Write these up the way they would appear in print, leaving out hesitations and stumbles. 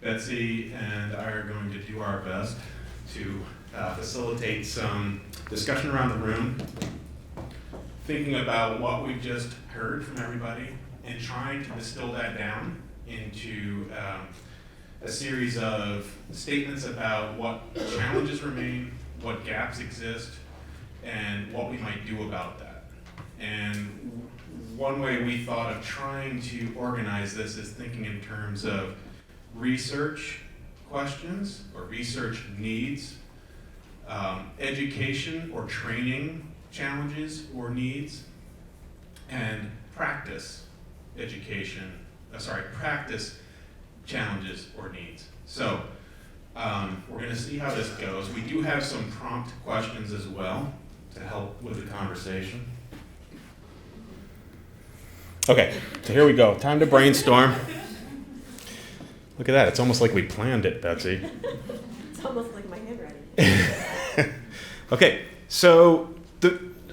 Betsy and I are going to do our best to facilitate some discussion around the room, thinking about what we've just heard from everybody and trying to distill that down into a series of statements about what challenges remain, what gaps exist, and what we might do about that. And one way we thought of trying to organize this is thinking in terms of research questions or research needs, education or training challenges or needs, and practice challenges or needs. So we're going to see how this goes. We do have some prompt questions as well to help with the conversation. Okay, so here we go. Time to brainstorm. Look at that. It's almost like we planned it, Betsy. It's almost like my handwriting. Okay, so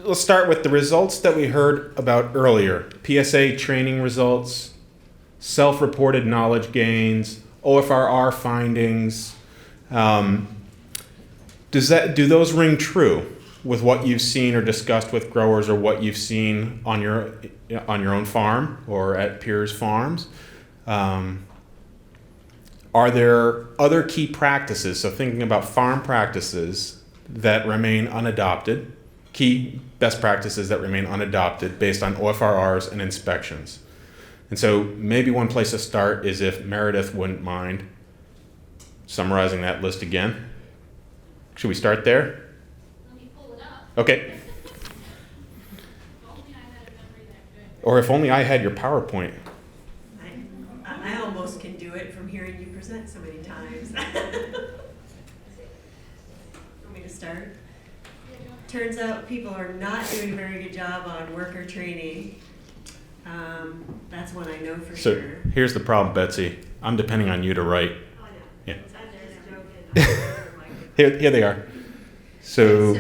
let's start with the results that we heard about earlier. PSA training results, self-reported knowledge gains, OFRR findings. Do those ring true with what you've seen or discussed with growers, or what you've seen on your own farm or at peers' farms? Are there other key practices, so thinking about farm practices that remain unadopted, key best practices that remain unadopted based on OFRRs and inspections? And so maybe one place to start is if Meredith wouldn't mind summarizing that list again. Should we start there? Let me pull it up. Okay. If only I had a memory that good. Or if only I had your PowerPoint. I almost can do it from hearing you present so many times. Want me to start? Turns out people are not doing a very good job on worker training. That's one I know for So sure. here's the problem, Betsy. I'm depending on you to write. Oh, I know. Yeah. I'm just joking. Here they are. So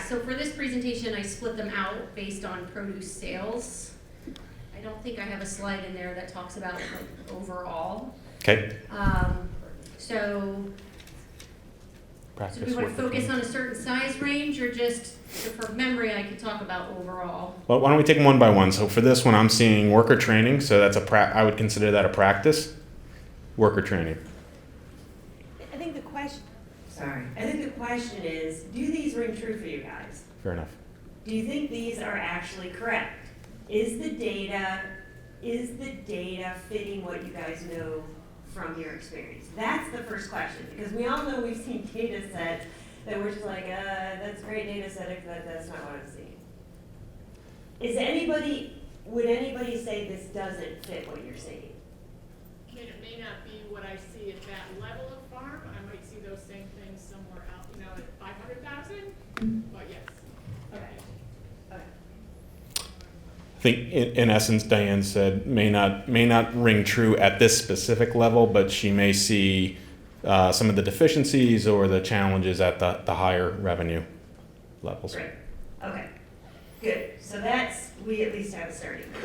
So for this presentation, I split them out based on produce sales. I don't think I have a slide in there that talks about like overall. okay. So do we want to focus on a certain size range, or just for memory, I could talk about overall? Well, why don't we take them one by one? So for this one, I'm seeing worker training. So that's I would consider that a practice. Worker training. I think the question is, do these ring true for you guys? Fair enough. Do you think these are actually correct? Is the data fitting what you guys know from your experience? That's the first question, because we all know we've seen data sets that we're just like, that's a great data set, but that's not what I'm seeing. Would anybody say this doesn't fit what you're seeing? It may not be what I see at that level of farm. I might see those same things somewhere else, at 500,000, but yes. Okay. I think in essence, Diane said may not ring true at this specific level, but she may see some of the deficiencies or the challenges at the higher revenue levels. Great. Okay. Good. So we at least have a starting point.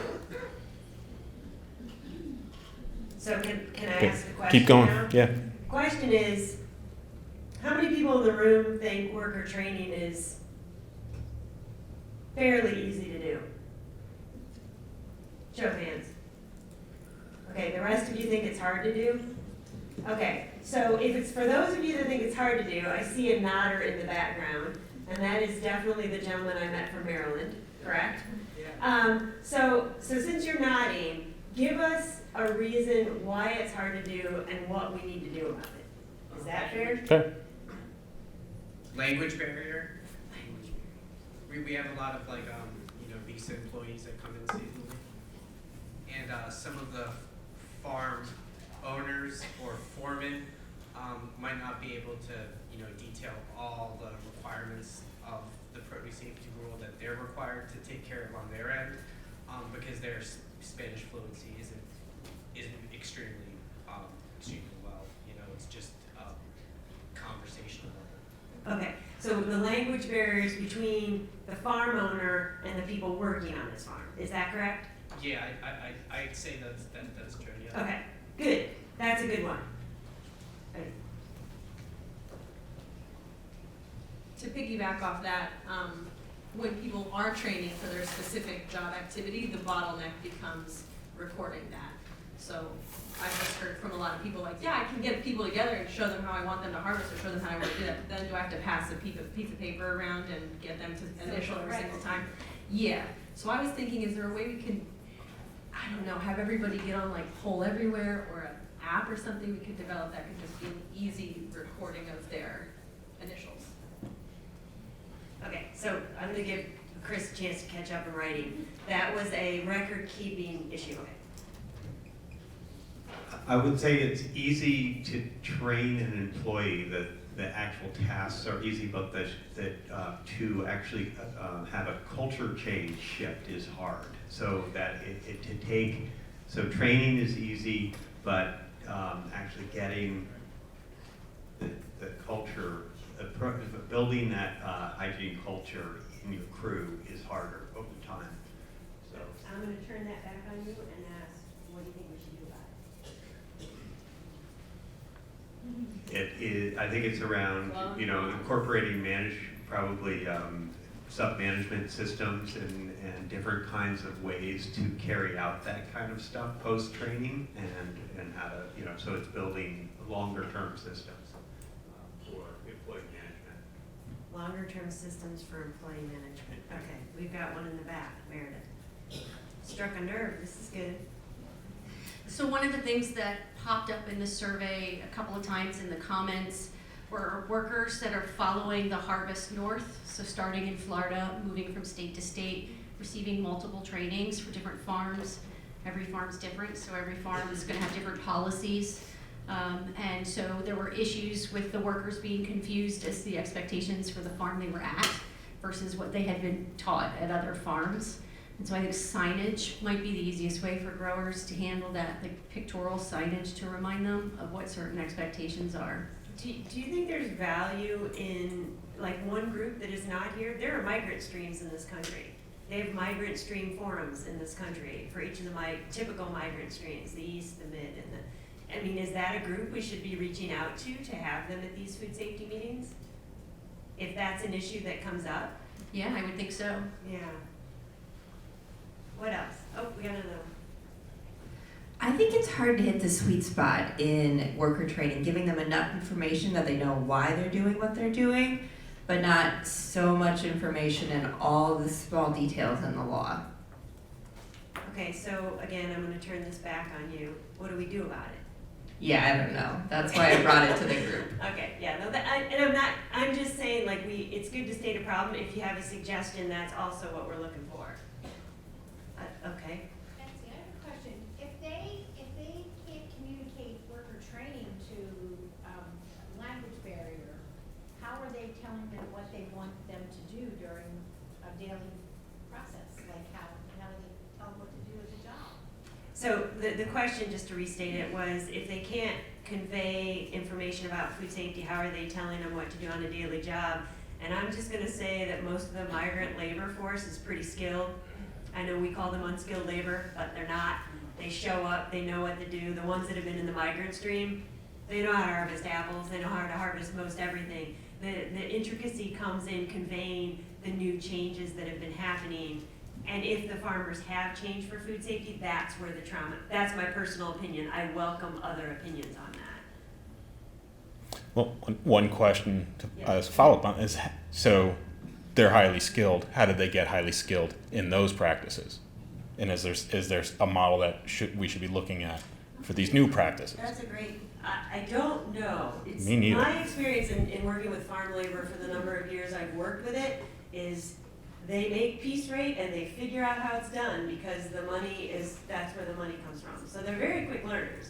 So can I ask a question Keep going. now? Yeah. Question is, how many people in the room think worker training is fairly easy to do? Show of hands. Okay, the rest of you think it's hard to do? Okay, so if it's for those of you that think it's hard to do, I see a nodder in the background, and that is definitely the gentleman I met from Maryland, correct? Yeah. So since you're nodding, give us a reason why it's hard to do and what we need to do about it. Is that fair? Fair. Language barrier. We have a lot of visa employees that come in seasonally, and some of the farm owners or foremen might not be able to detail all the requirements of the produce safety rule that they're required to take care of on their end, because their Spanish fluency isn't extremely well. It's just conversational level. Okay, so the language barriers between the farm owner and the people working on this farm, is that correct? Yeah, I'd say that's true. Yeah. Okay, Good, that's a good one. Right. To piggyback off that, when people are training for their specific job activity, the bottleneck becomes recording that. So I've just heard from a lot of people like, yeah, I can get people together and show them how I want them to harvest or show them how I want to do that, but then do I have to pass a piece of paper around and get them to initial every single time? Yeah, so I was thinking, is there a way we can, I don't know, have everybody get on like Poll Everywhere or an app or something we could develop that could just be an easy recording of their initials? Okay, so I'm gonna give Chris a chance to catch up in writing. That was a record-keeping issue. I would say it's easy to train an employee, that the actual tasks are easy, but to actually have a culture change shift is hard. So that so training is easy, but actually getting the culture, building that hygiene culture in your crew is harder over time. So I'm gonna turn that back on you and ask, what do you think we should do about it? it is, I think it's around, incorporating probably sub-management systems and different kinds of ways to carry out that kind of stuff post-training and how to, so it's building longer-term systems for employee management. Longer-term systems for employee management. Okay, we've got one in the back, Meredith. Struck a nerve, this is good. So one of the things that popped up in the survey a couple of times in the comments were workers that are following the Harvest North, so starting in Florida, moving from state to state, receiving multiple trainings for different farms. Every farm's different, so every farm is gonna have different policies. And so there were issues with the workers being confused as the expectations for the farm they were at versus what they had been taught at other farms. And so I think signage might be the easiest way for growers to handle that, like pictorial signage to remind them of what certain expectations are. Do you think there's value in, like, one group that is not here? There are migrant streams in this country. They have migrant stream forums in this country for each of the typical migrant streams, the east, the mid, and the, I mean, is that a group we should be reaching out to have them at these food safety meetings? If that's an issue that comes up? Yeah, I would think so. Yeah. What else? Oh, we got another one. I think it's hard to hit the sweet spot in worker training, giving them enough information that they know why they're doing what they're doing, but not so much information in all the small details in the law. Okay, so again, I'm gonna turn this back on you. What do we do about it? Yeah, I don't know. That's why I brought it to the group. Okay, yeah, no, I'm just saying, like, it's good to state a problem. If you have a suggestion, that's also what we're looking for. Okay. Betsy, I have a question. If they can't communicate worker training to language barrier, how are they telling them what they want them to do during a daily process? Like how do they tell them what to do as a job? So the question, just to restate it, was if they can't convey information about food safety, how are they telling them what to do on a daily job? And I'm just gonna say that most of the migrant labor force is pretty skilled. I know we call them unskilled labor, but they're not. They show up, they know what to do. The ones that have been in the migrant stream, they know how to harvest apples, they know how to harvest most everything. The intricacy comes in conveying the new changes that have been happening. And if the farmers have changed for food safety, that's where the trauma, that's my personal opinion. I welcome other opinions on that. Well, one question to Yeah. follow up on is, so they're highly skilled. How did they get highly skilled in those practices? And is there a model that we should be looking at for these new practices? That's a great, I don't know. It's Me neither. my experience in working with farm labor for the number of years I've worked with it is they make piece rate and they figure out how it's done because that's where the money comes from. So they're very quick learners.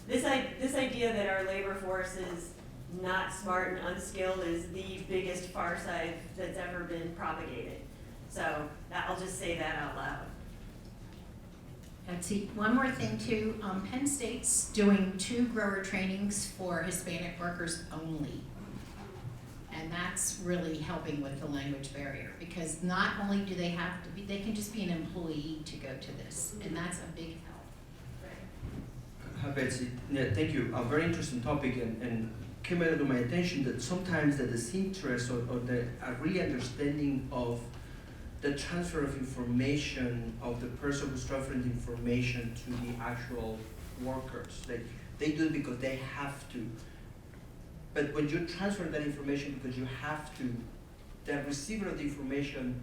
This idea that our labor force is not smart and unskilled is the biggest farce that's ever been propagated. So I'll just say that out loud. Betsy, one more thing too, Penn State's doing 2 grower trainings for Hispanic workers only. And that's really helping with the language barrier because not only do they have to be, they can just be an employee to go to this, and that's a big help. Hi Betsy, yeah, thank you. A very interesting topic, and came to my attention that sometimes the disinterest or the a re-understanding of the transfer of information of the person who's transferring the information to the actual workers. They do it because they have to. But when you transfer that information because you have to, the receiver of the information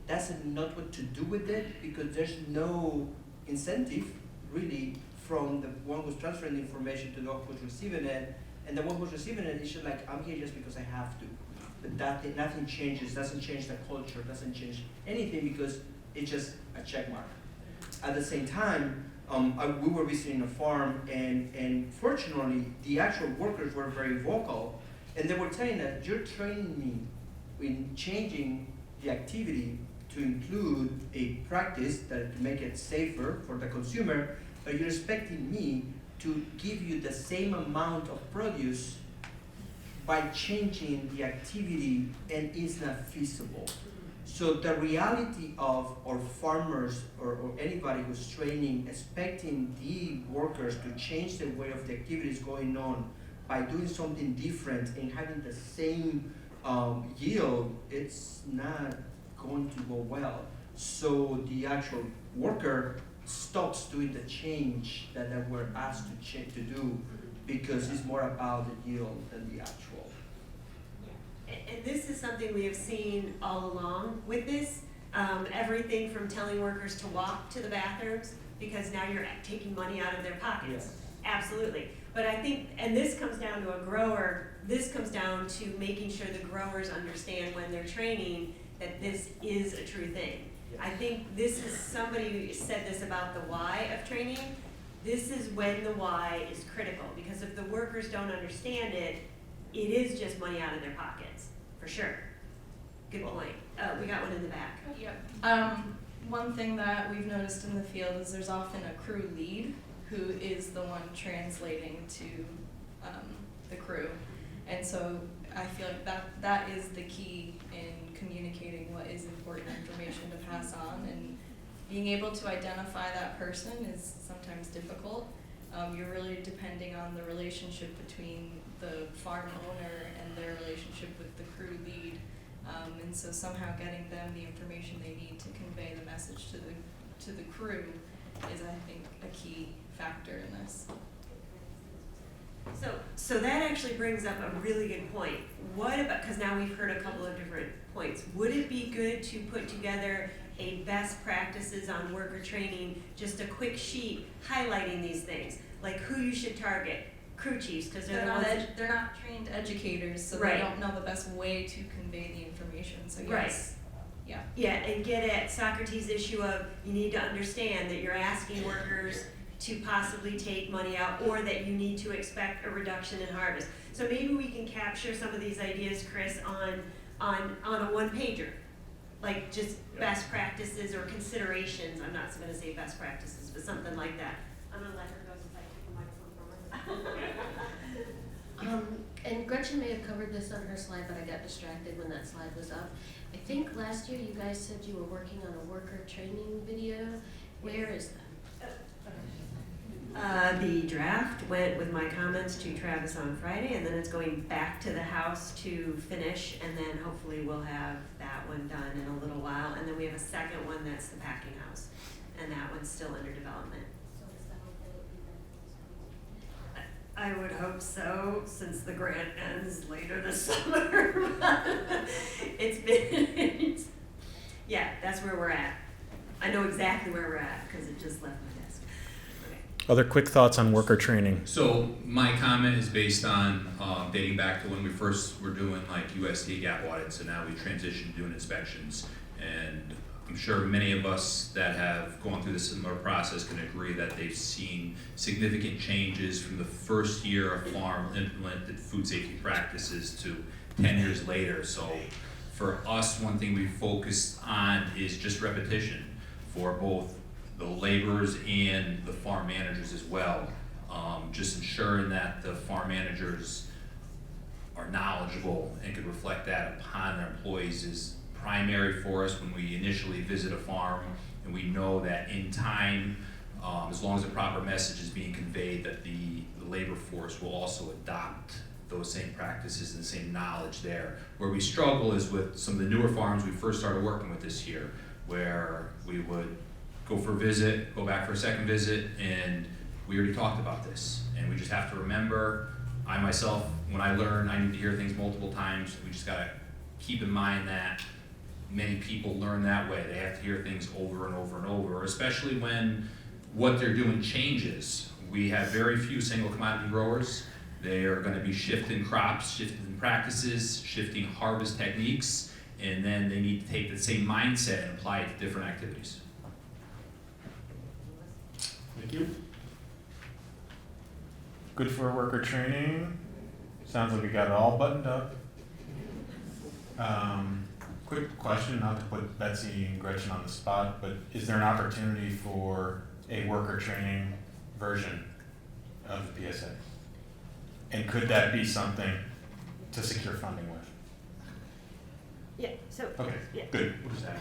doesn't know what to do with it because there's no incentive really from the one who's transferring the information to the one who's receiving it, and the one who's receiving it is just like, I'm here just because I have to. But nothing changes, doesn't change the culture, doesn't change anything because it's just a check mark. At the same time, we were visiting a farm, and fortunately, the actual workers were very vocal, and they were telling that you're training me in changing the activity to include a practice that to make it safer for the consumer, but you're expecting me to give you the same amount of produce by changing the activity, and it's not feasible. So the reality of our farmers or anybody who's training, expecting the workers to change the way of the activities going on by doing something different and having the same yield, it's not going to go well. So the actual worker stops doing the change that they were asked to do because it's more about the yield than the actual. And this is something we have seen all along with this. Everything from telling workers to walk to the bathrooms because now you're taking money out of their pockets. Yes. Absolutely. But I think, and this comes down to a grower, this comes down to making sure the growers understand when they're training that this is a true thing. I think this is, somebody said this about the why of training. This is when the why is critical, because if the workers don't understand it, it is just money out of their pockets, for sure. Good point. We got one in the back. Yep. One thing that we've noticed in the field is there's often a crew lead who is the one translating to the crew. And so I feel like that is the key in communicating what is important information to pass on, and being able to identify that person is sometimes difficult. You're really depending on the relationship between the farm owner and their relationship with the crew lead. And so somehow getting them the information they need to convey the message to the crew is, I think, a key factor in this. So that actually brings up a really good point. What about, because now we've heard a couple of different points, would it be good to put together a best practices on worker training, just a quick sheet highlighting these things, like who you should target? Crew chiefs, because they're they're not trained educators, so Right. they don't know the best way to convey the information. So yes, Right. yeah. Yeah, and get at Socrates' issue of you need to understand that you're asking workers to possibly take money out, or that you need to expect a reduction in harvest. So maybe we can capture some of these ideas, Chris, on a one-pager, like just best practices or considerations. I'm not going to say best practices, but something like that. I'm going to let her go since I took the microphone from her. And Gretchen may have covered this on her slide, but I got distracted when that slide was up. I think last year you guys said you were working on a worker training video. Where is that? The draft went with my comments to Travis on Friday, and then it's going back to the House to finish, and then hopefully we'll have that one done in a little while. And then we have a second one that's the packing house, and that one's still under development. So is that okay? I would hope so, since the grant ends later this summer. Yeah, that's where we're at. I know exactly where we're at, because it just left my desk. Okay. Other quick thoughts on worker training? So my comment is based on dating back to when we first were doing like USDA gap audits, and now we transitioned to doing inspections. And I'm sure many of us that have gone through this similar process can agree that they've seen significant changes from the first year a farm implemented food safety practices to 10 years later. So for us, one thing we focused on is just repetition for both the laborers and the farm managers as well. Just ensuring that the farm managers are knowledgeable and can reflect that upon their employees is primary for us when we initially visit a farm, and we know that in time as long as the proper message is being conveyed that the labor force will also adopt those same practices and the same knowledge there. Where we struggle is with some of the newer farms we first started working with this year, where we would go for a visit, go back for a second visit, and we already talked about this. And we just have to remember, I myself, when I learn, I need to hear things multiple times. We just gotta keep in mind that many people learn that way. They have to hear things over and over and over, especially when what they're doing changes. We have very few single commodity growers. They are gonna be shifting crops, shifting practices, shifting harvest techniques, and then they need to take the same mindset and apply it to different activities. Thank you. Good for worker training. Sounds like we got it all buttoned up. Quick question, not to put Betsy and Gretchen on the spot, but is there an opportunity for a worker training version of the PSA? And could that be something to secure funding with? Yeah, so. Okay, Yeah. good. We'll just add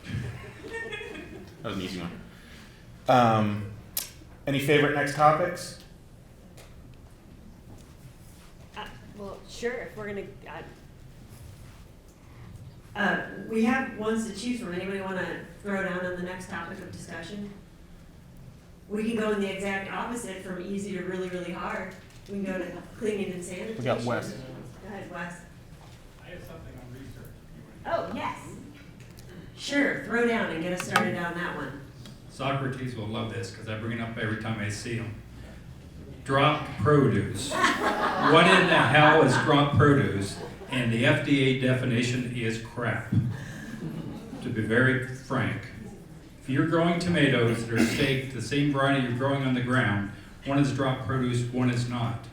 it. That was an easy one. Any favorite next topics? Well, sure, if we're gonna, we have ones to choose from. Anybody wanna throw down on the next topic of discussion? We can go in the exact opposite from easy to really, really hard. We can go to cleaning and sanitation. We got Wes. Go ahead, Wes. I have something on research. Oh, yes. Sure, throw down and get us started on that one. Socrates will love this because I bring it up every time I see him. Drop produce. What in the hell is drop produce? And the FDA definition is crap. To be very frank. If you're growing tomatoes that are staked, the same variety you're growing on the ground, one is drop produce, one is not.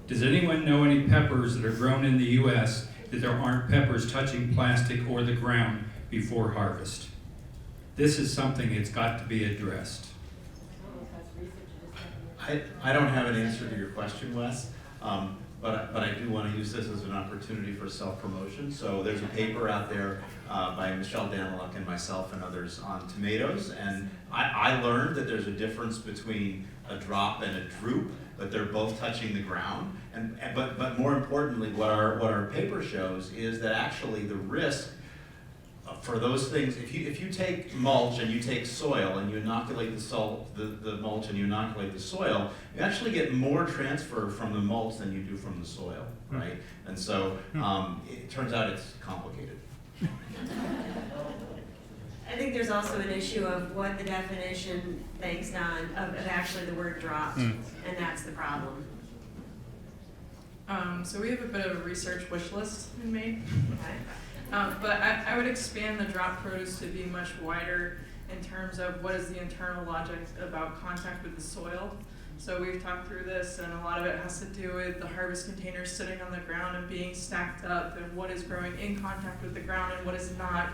Does anyone know any peppers that are grown in the US that there aren't peppers touching plastic or the ground before harvest? This is something that's got to be addressed. I don't have an answer to your question, Wes, but I do want to use this as an opportunity for self-promotion. So there's a paper out there by Michelle Daniluk and myself and others on tomatoes, and I learned that there's a difference between a drop and a droop, but they're both touching the ground. But more importantly, what our paper shows is that actually the risk for those things, if you take mulch and you take soil and you inoculate the mulch and you inoculate the soil, you actually get more transfer from the mulch than you do from the soil, right? And so it turns out it's complicated. I think there's also an issue of what the definition banks on of actually the word dropped, and that's the problem. So we have a bit of a research wish list in Maine. Okay. But I would expand the drop produce to be much wider in terms of what is the internal logic about contact with the soil. So we've talked through this, and a lot of it has to do with the harvest containers sitting on the ground and being stacked up, and what is growing in contact with the ground and what is not.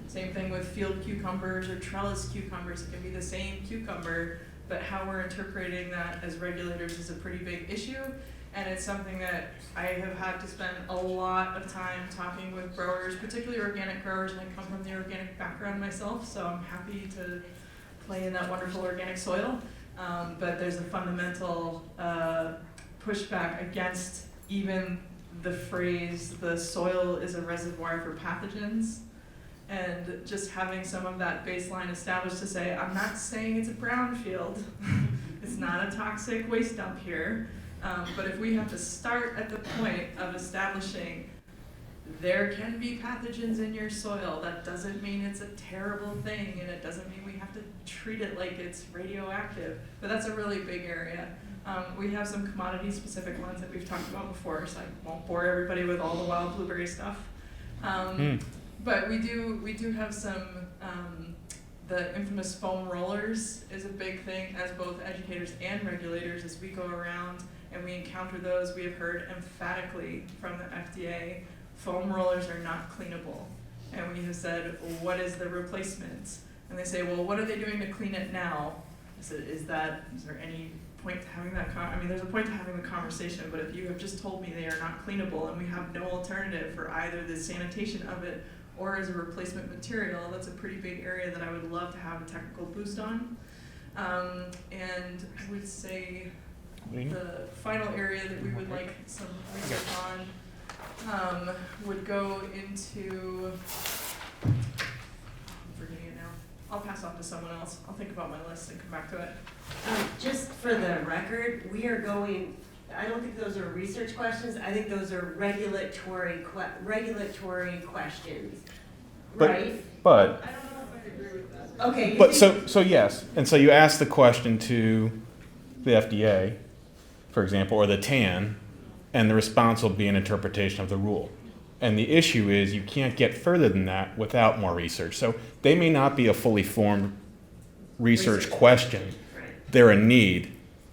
Same thing with field cucumbers or trellis cucumbers. It can be the same cucumber, but how we're interpreting that as regulators is a pretty big issue. And it's something that I have had to spend a lot of time talking with growers, particularly organic growers, and I come from the organic background myself, so I'm happy to play in that wonderful organic soil. But there's a fundamental pushback against even the phrase, the soil is a reservoir for pathogens. And just having some of that baseline established to say, I'm not saying it's a brownfield, it's not a toxic waste dump here. But if we have to start at the point of establishing there can be pathogens in your soil, that doesn't mean it's a terrible thing, and it doesn't mean we have to treat it like it's radioactive. But that's a really big area. We have some commodity-specific ones that we've talked about before, so I won't bore everybody with all the wild blueberry stuff. But we do have some. The infamous foam rollers is a big thing, as both educators and regulators, as we go around and we encounter those. We have heard emphatically from the FDA, foam rollers are not cleanable. And we have said, well, what is the replacement? And they say, well, what are they doing to clean it now? I said, is there any point to having that there's a point to having the conversation, but if you have just told me they are not cleanable and we have no alternative for either the sanitation of it or as a replacement material, that's a pretty big area that I would love to have a technical boost on. And I would say the final area that we would like some research on would go into, I'm forgetting it now. I'll pass off to someone else. I'll think about my list and come back to it. Just for the record, we are going, I don't think those are research questions, I think those are regulatory questions, right? But, I don't know if I agree with that. Okay. but so yes, and so you ask the question to the FDA, for example, or the TAN, and the response will be an interpretation of the rule. And the issue is you can't get further than that without more research. So they may not be a fully formed research question. Right. They're a need.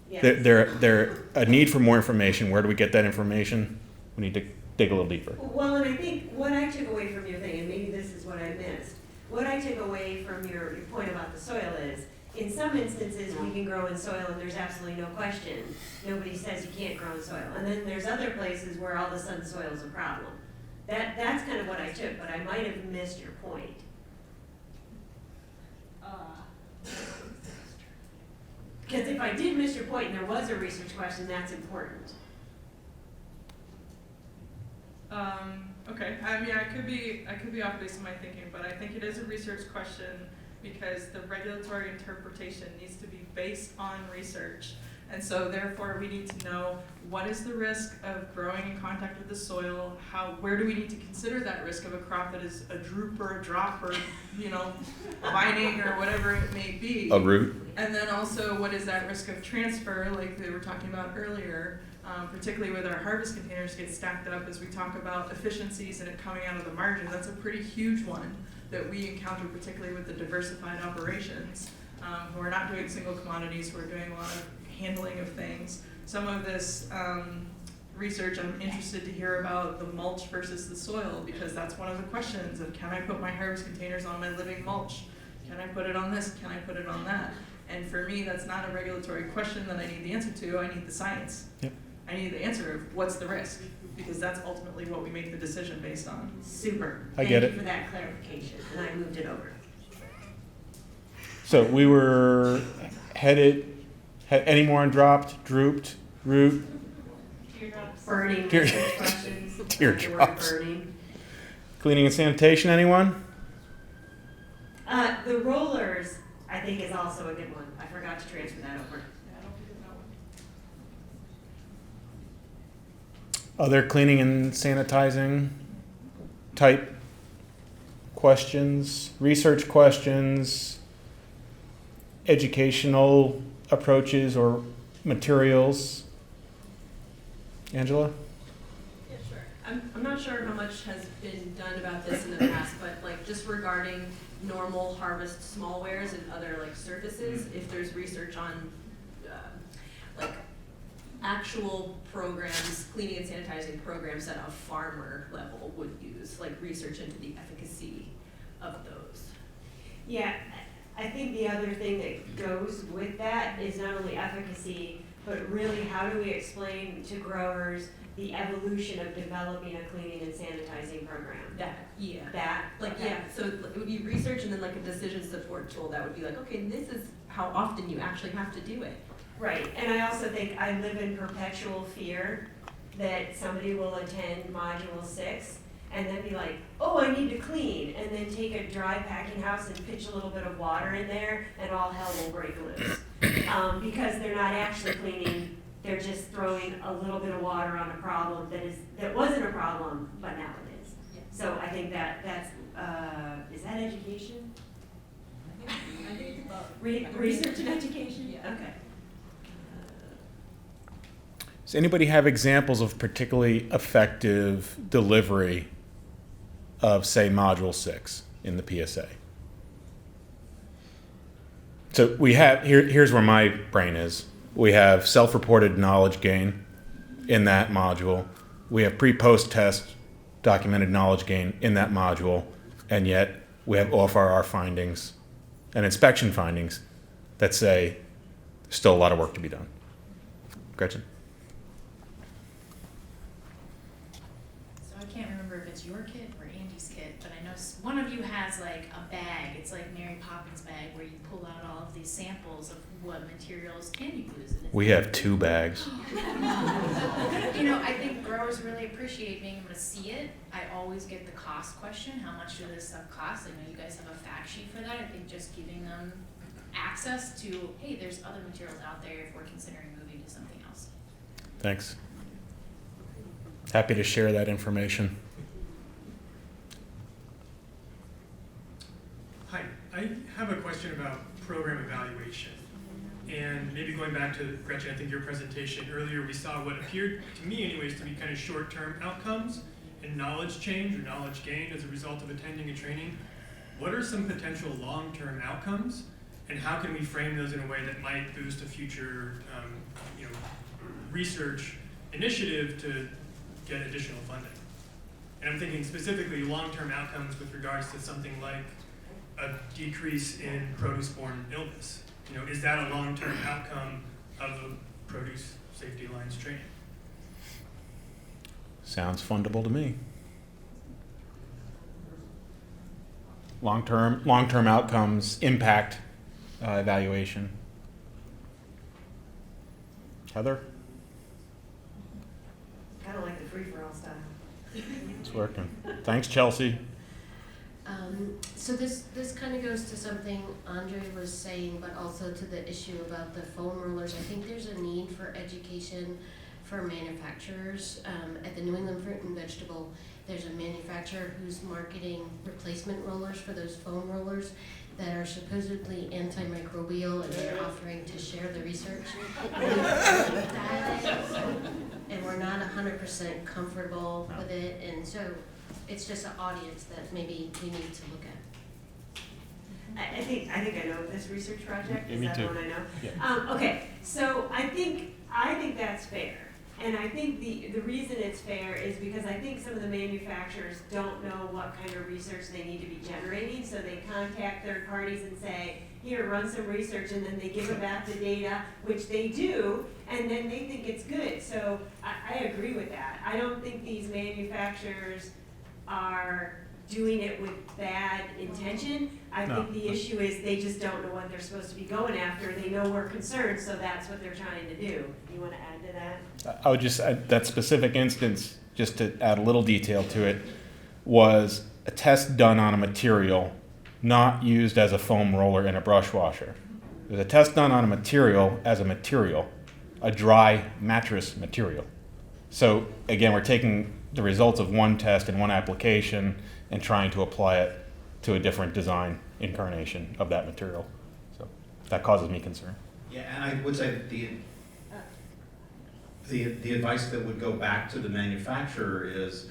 Yes. They're a need for more information. Where do we get that information? We need to dig a little deeper. Well, and I think what I took away from your thing, and maybe this is what I missed, what I took away from your point about the soil is, in some instances, we can grow in soil and there's absolutely no question. Nobody says you can't grow in soil. And then there's other places where all of a sudden soil's a problem. That's kind of what I took, but I might have missed your point. Because if I did miss your point and there was a research question, that's important. Okay, I mean, I could be off base in my thinking, but I think it is a research question because the regulatory interpretation needs to be based on research. And so therefore we need to know what is the risk of growing in contact with the soil, where do we need to consider that risk of a crop that is a droop or a drop or, vining or whatever it may be. A root. And then also what is that risk of transfer, like they were talking about earlier, particularly with our harvest containers get stacked up as we talk about efficiencies and it coming out of the margin. That's a pretty huge one that we encounter, particularly with the diversified operations, who are not doing single commodities, who are doing a lot of handling of things. Some of this research, I'm interested to hear about the mulch versus the soil, because that's one of the questions of, can I put my harvest containers on my living mulch? Can I put it on this? Can I put it on that? And for me, that's not a regulatory question that I need the answer to. I need the science. Yep. I need the answer of what's the risk, because that's ultimately what we make the decision based on. Super. I get it. Thank you for that clarification, and I moved it over. So we were headed, any more on dropped, drooped, root? Teardrops. Burning. Tear- research questions. Teardrops. Burning. Cleaning and sanitation, anyone? The rollers, I think, is also a good one. I forgot to transfer that over. Other cleaning and sanitizing type questions, research questions, educational approaches or materials. Angela? Yeah, sure. I'm not sure how much has been done about this in the past, but like just regarding normal harvest smallwares and other like surfaces, if there's research on like actual programs, cleaning and sanitizing programs that a farmer level would use, like research into the efficacy of those. Yeah, I think the other thing that goes with that is not only efficacy, but really how do we explain to growers the evolution of developing a cleaning and sanitizing program? So it would be research and then like a decision support tool that would be like, okay, this is how often you actually have to do it. Right, and I also think I live in perpetual fear that somebody will attend Module 6 and then be like, oh, I need to clean, and then take a dry packing house and pitch a little bit of water in there, and all hell will break loose. Because they're not actually cleaning, they're just throwing a little bit of water on a problem that wasn't a problem, but now it is. So I think that's, is that education? I think it's about Research and education? Yeah. Okay. Does anybody have examples of particularly effective delivery of, say, Module 6 in the PSA? So we have, here's where my brain is. We have self-reported knowledge gain in that module. We have pre-post test documented knowledge gain in that module. And yet we have OFRR findings and inspection findings that say there's still a lot of work to be done. Gretchen? So I can't remember if it's your kit or Andy's kit, but I know one of you has like a bag. It's like Mary Poppins bag where you pull out all of these samples of what materials can you use. And We have 2 bags. you know, I think growers really appreciate being able to see it. I always get the cost question, how much does this stuff cost? I know you guys have a fact sheet for that. I think just giving them access to, hey, there's other materials out there if we're considering moving to something else. Thanks. Happy to share that information. Hi, I have a question about program evaluation. And maybe going back to Gretchen, I think your presentation earlier, we saw what appeared to me anyways to be kind of short-term outcomes and knowledge change or knowledge gained as a result of attending a training. What are some potential long-term outcomes, and how can we frame those in a way that might boost a future research initiative to get additional funding? And I'm thinking specifically long-term outcomes with regards to something like a decrease in produce-borne illness. Is that a long-term outcome of a produce safety alliance training? Sounds fundable to me. Long-term outcomes impact evaluation. Heather? Kind of like the free-for-all style. It's working. Thanks, Chelsea. So this kind of goes to something Andre was saying, but also to the issue about the foam rollers. I think there's a need for education for manufacturers. At the New England Fruit and Vegetable, there's a manufacturer who's marketing replacement rollers for those foam rollers that are supposedly antimicrobial, and they're offering to share the research. And we're not 100% comfortable with it, and so it's just an audience that maybe we need to look at. I think I know this research project. Yeah, Is me that too. the one I know? Yeah. Okay, so I think that's fair. And I think the reason it's fair is because I think some of the manufacturers don't know what kind of research they need to be generating, so they contact third parties and say, here, run some research, and then they give them back the data, which they do, and then they think it's good. So I agree with that. I don't think these manufacturers are doing it with bad intention. I think the issue is they just don't know what they're supposed to be going after. They know we're concerned, so that's what they're trying to do. You want to add to that? I would just, that specific instance, just to add a little detail to it, was a test done on a material not used as a foam roller in a brush washer. It was a test done on a material as a material, a dry mattress material. So again, we're taking the results of one test in one application and trying to apply it to a different design incarnation of that material. So that causes me concern. Yeah, and I would say the advice that would go back to the manufacturer is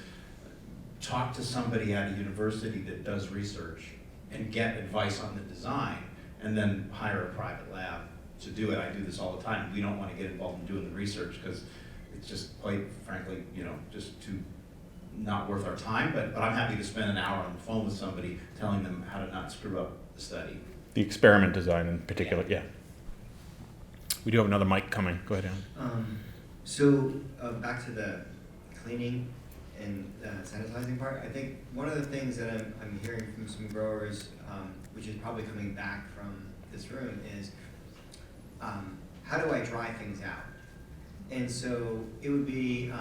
talk to somebody at a university that does research and get advice on the design, and then hire a private lab to do it. I do this all the time. We don't want to get involved in doing the research because it's just quite frankly, just too not worth our time, but I'm happy to spend an hour on the phone with somebody telling them how to not screw up the study. The experiment design in particular, yeah. We do have another mic coming. Go ahead, Alan. So back to the cleaning and sanitizing part, I think one of the things that I'm hearing from some growers, which is probably coming back from this room, is how do I dry things out? And so it would be,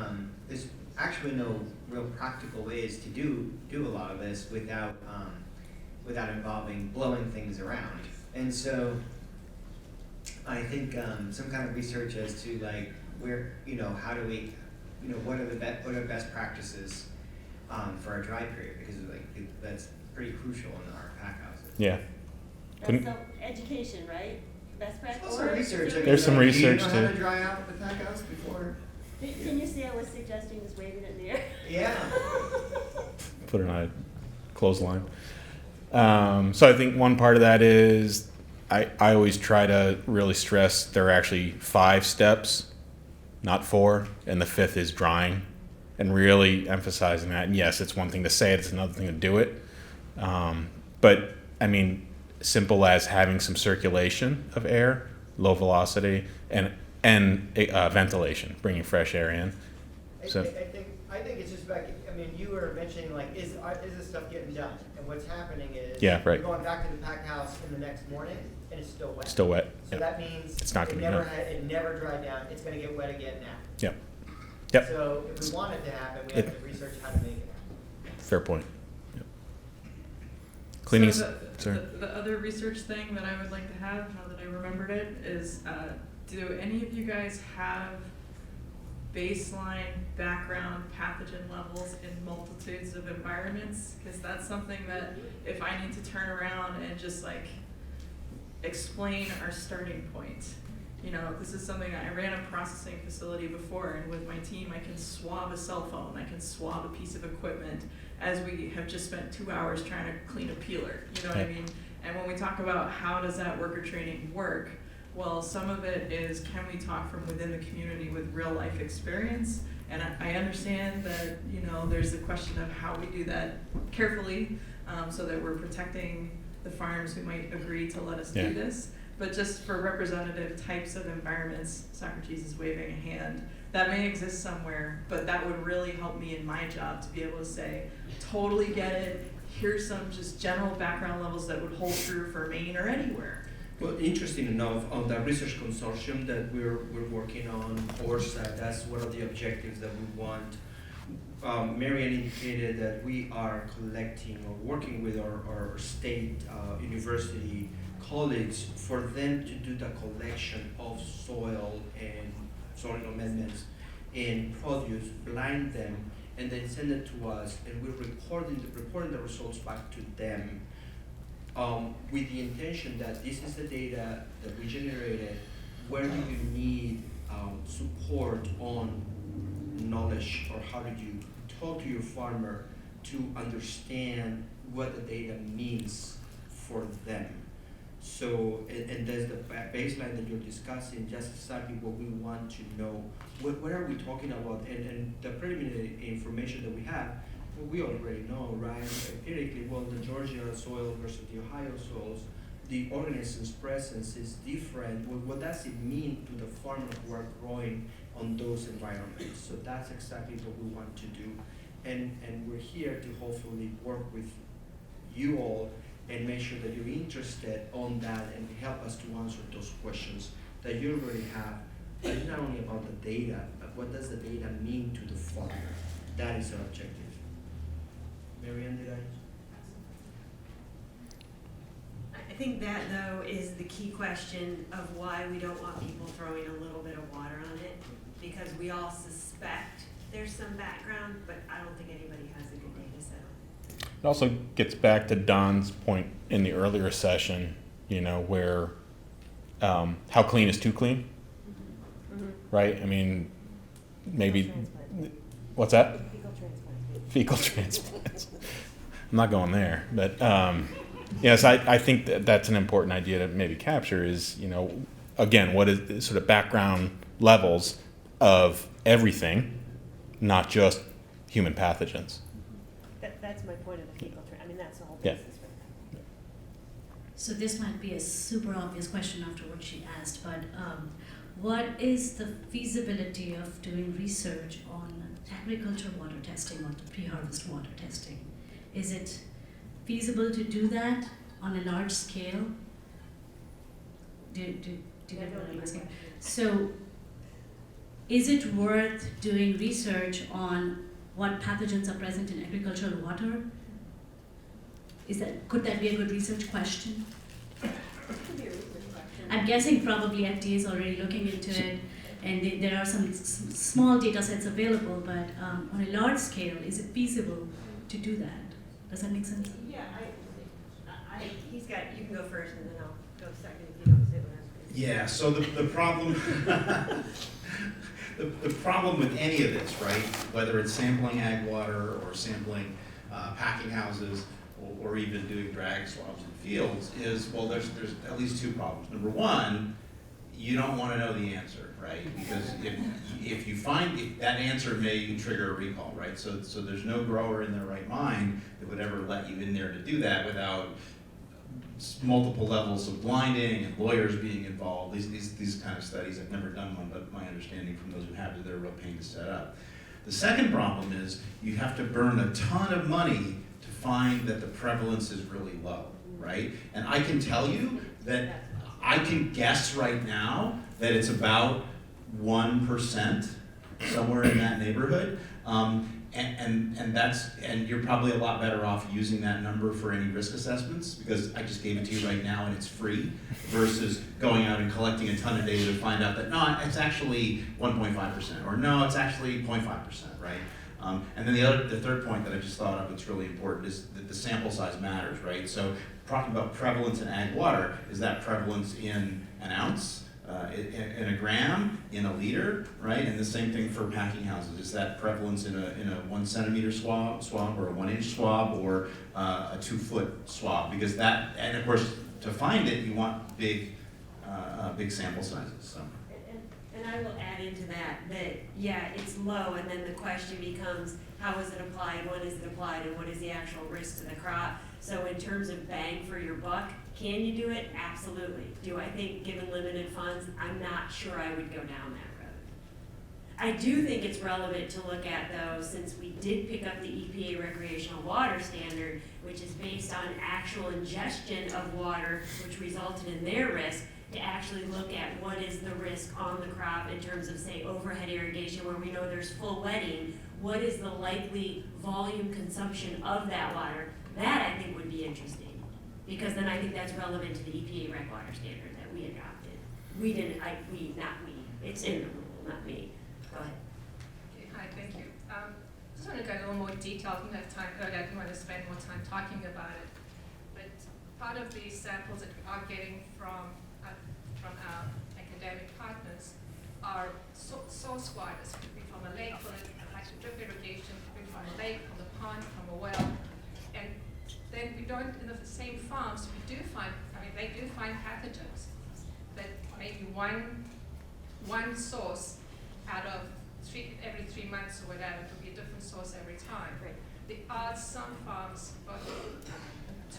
there's actually no real practical ways to do a lot of this without involving blowing things around. And so I think some kind of research as to like where, how do we, what are best practices for a dry period, because that's pretty crucial in our pack houses. Yeah. That's the education, right? Best practice. Also research. There's some research do you know how too. to dry out the pack house before? Can you see I was suggesting just waving it in the air? Yeah. Put it on a clothesline. So I think one part of that is I always try to really stress there are actually 5 steps, not 4, and the 5th is drying, and really emphasizing that. And yes, it's one thing to say it, it's another thing to do it. But I mean, simple as having some circulation of air, low velocity, and ventilation, bringing fresh air in. So I think it's just about, you were mentioning is this stuff getting done? And what's happening is Yeah, right. you're going back to the pack house in the next morning and it's still wet. Still wet, So yeah. that means It's not gonna be never enough. it never dried down, it's gonna get wet again now. Yep. Yep. So if we want it to happen, we have to research how to make it happen. Fair point. Yep. Cleaning. So Sorry. the other research thing that I would like to have, now that I remembered it, is do any of you guys have baseline background pathogen levels in multitudes of environments? Because that's something that if I need to turn around and just like explain our starting point. You know, this is something I ran a processing facility before, and with my team, I can swab a cell phone, I can swab a piece of equipment, as we have just spent 2 hours trying to clean a peeler, you know what I mean? And when we talk about how does that worker training work, well, some of it is, can we talk from within the community with real life experience? And I understand that, you know, there's the question of how we do that carefully, so that we're protecting the farms who might agree to let us do this. But just for representative types of environments, Socrates is waving a hand, that may exist somewhere, but that would really help me in my job to be able to say, totally get it, here's some just general background levels that would hold true for Maine or anywhere. Well, interesting enough, on the research consortium that we're working on, ORSA, that's one of the objectives that we want. Marianne indicated that we are collecting or working with our state university colleagues for them to do the collection of soil and soil amendments and produce, blind them, and then send it to us, and we're reporting the results back to them, with the intention that this is the data that we generated, where do you need support on knowledge, or how did you talk to your farmer to understand what the data means for them. So, and there's the baseline that you're discussing, just exactly what we want to know. What are we talking about? And the preliminary information that we have, well, we already know, right? Empirically, well, the Georgia soil versus the Ohio soils, the organism's presence is different. What does it mean to the farmers who are growing on those environments? So that's exactly what we want to do. And we're here to hopefully work with you all and make sure that you're interested on that and help us to answer those questions that you already have. But it's not only about the data, but what does the data mean to the farmer? That is our objective. Marianne, did I think that, though, is the key question of why we don't want people throwing a little bit of water on it, because we all suspect there's some background, but I don't think anybody has a good data set on it. It also gets back to Don's point in the earlier session, you know, where how clean is too clean, right? I mean, maybe, what's that? Fecal transplants. I'm not going there, but yes, I think that's an important idea to maybe capture is, you know, again, what is sort of background levels of everything, not just human pathogens. That's my point of the fecal I mean, that's the whole Yeah. basis for that. So this might be a super obvious question after what she asked, but what is the feasibility of doing research on agriculture water testing or the pre-harvest water testing? Is it feasible to do that on a large scale? Do you get what I'm asking? So is it worth doing research on what pathogens are present in agricultural water? Could that be a good research question? I'm guessing probably FDA is already looking into it, and there are some small data sets available, but on a large scale, is it feasible to do that? Does that make sense? Yeah, he's got, you can go first and then I'll go second if you don't say what I'm saying. Yeah, so the problem, the problem with any of this, right, whether it's sampling ag water or sampling packing houses or even doing drag swabs in fields is, well, there's at least two problems. Number one, you don't want to know the answer, right? Because if you find, that answer may trigger a recall, right? So there's no grower in their right mind that would ever let you in there to do that without multiple levels of blinding and lawyers being involved. These kind of studies, I've never done one, but my understanding from those who have is they're a real pain to set up. The second problem is you have to burn a ton of money to find that the prevalence is really low, right? And I can tell you that I can guess right now that it's about 1%, somewhere in that neighborhood. And you're probably a lot better off using that number for any risk assessments, because I just gave it to you right now and it's free, versus going out and collecting a ton of data to find out that no, it's actually 1.5%, or no, it's actually 0.5%, right? And then the third point that I just thought of that's really important is that the sample size matters, right? So talking about prevalence in ag water, is that prevalence in an ounce, in a gram, in a liter, right? And the same thing for packing houses. Is that prevalence in a 1 centimeter swab, or a 1 inch swab, or a 2 foot swab? Because that, and of course, to find it, you want big sample sizes. So. And I will add into that yeah, it's low, and then the question becomes, how is it applied, when is it applied, and what is the actual risk to the crop? So in terms of bang for your buck, can you do it? Absolutely. Do I think, given limited funds, I'm not sure I would go down that road. I do think it's relevant to look at, though, since we did pick up the EPA recreational water standard, which is based on actual ingestion of water, which resulted in their risk, to actually look at what is the risk on the crop in terms of, say, overhead irrigation, where we know there's full wetting. What is the likely volume consumption of that water? That, I think, would be interesting. Because then I think that's relevant to the EPA rec water standard that we adopted. We didn't, not we. It's in the rule, not me. Go ahead. Okay, hi, thank you. Just want to go a little more detail. I didn't have time earlier. I didn't want to spend more time talking about it. But part of the samples that we are getting from our academic partners are source waters. Could be from a lake, like drip irrigation, could be from a lake, from a pond, from a well. And then we don't, in the same farms, we do find, they do find pathogens, that maybe one source out of every 3 months or whatever, it could be a different source every time. Right. There are some farms, but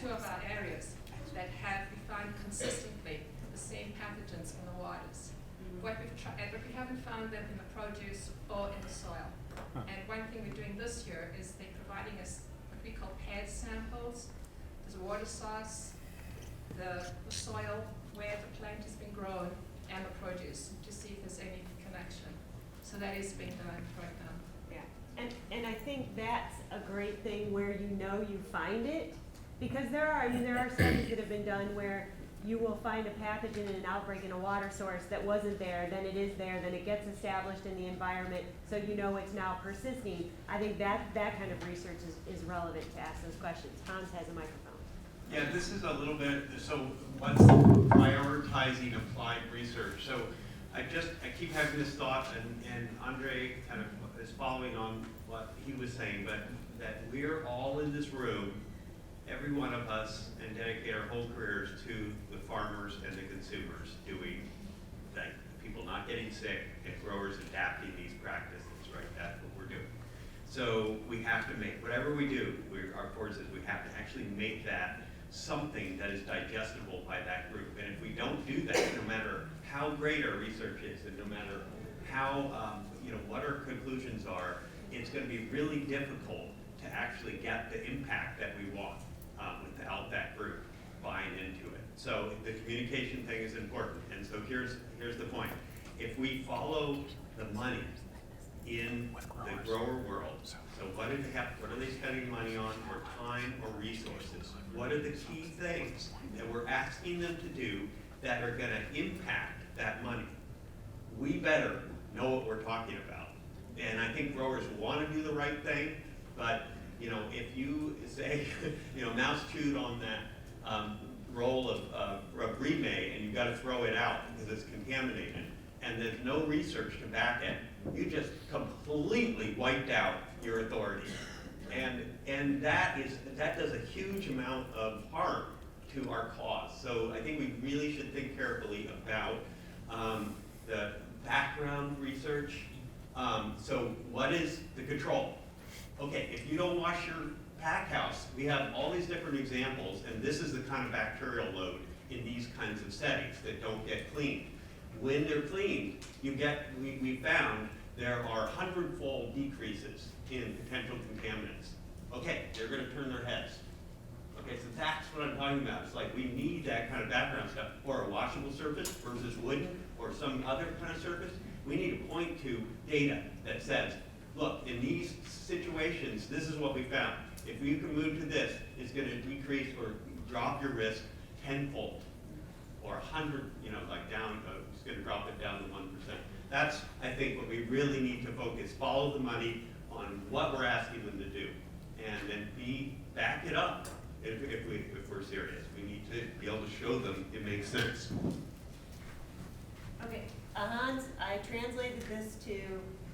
2 of our areas, that we find consistently the same pathogens in the waters. What we haven't found them in the produce or in the soil. And one thing we're doing this year is they're providing us what we call paired samples. There's a water source, the soil where the plant has been grown, and the produce, to see if there's any connection. So that is being done right now. Yeah, and I think that's a great thing where you know you find it, because there are studies that have been done where you will find a pathogen in an outbreak in a water source that wasn't there, then it is there, then it gets established in the environment, so you know it's now persisting. I think that kind of research is relevant to ask those questions. Hans has a microphone. Yeah, this is a little bit, so what's prioritizing applied research? So I keep having this thought, and Andre kind of is following on what he was saying, but that we're all in this room, every one of us, and dedicate our whole careers to the farmers and the consumers, doing that, people not getting sick, and growers adapting these practices, right? That's what we're doing. So we have to make, whatever we do, our board says we have to actually make that something that is digestible by that group. And if we don't do that, no matter how great our research is, and no matter how, what our conclusions are, it's going to be really difficult to actually get the impact that we want without that group buying into it. So the communication thing is important. And so here's the point. If we follow the money in the grower world, so what are they spending money on, or time, or resources? What are the key things that we're asking them to do that are going to impact that money? We better know what we're talking about. And I think growers want to do the right thing, but if you say, mouse chewed on that roll of remade, and you've got to throw it out because it's contaminated, and there's no research to back it, you just completely wiped out your authority. And that does a huge amount of harm to our cause. So I think we really should think carefully about the background research. So what is the control? Okay, if you don't wash your pack house, we have all these different examples, and this is the kind of bacterial load in these kinds of settings that don't get cleaned. When they're cleaned, we found there are 100-fold decreases in potential contaminants. Okay, they're going to turn their heads. Okay, so that's what I'm talking about. It's like we need that kind of background stuff. Or a washable surface versus wooden or some other kind of surface. We need to point to data that says, look, in these situations, this is what we found. If you can move to this, it's going to decrease or drop your risk tenfold or 100, like down, it's going to drop it down to 1%. That's, I think, what we really need to focus. Follow the money on what we're asking them to do, and then back it up if we're serious. We need to be able to show them it makes sense. Okay, Hans, I translated this to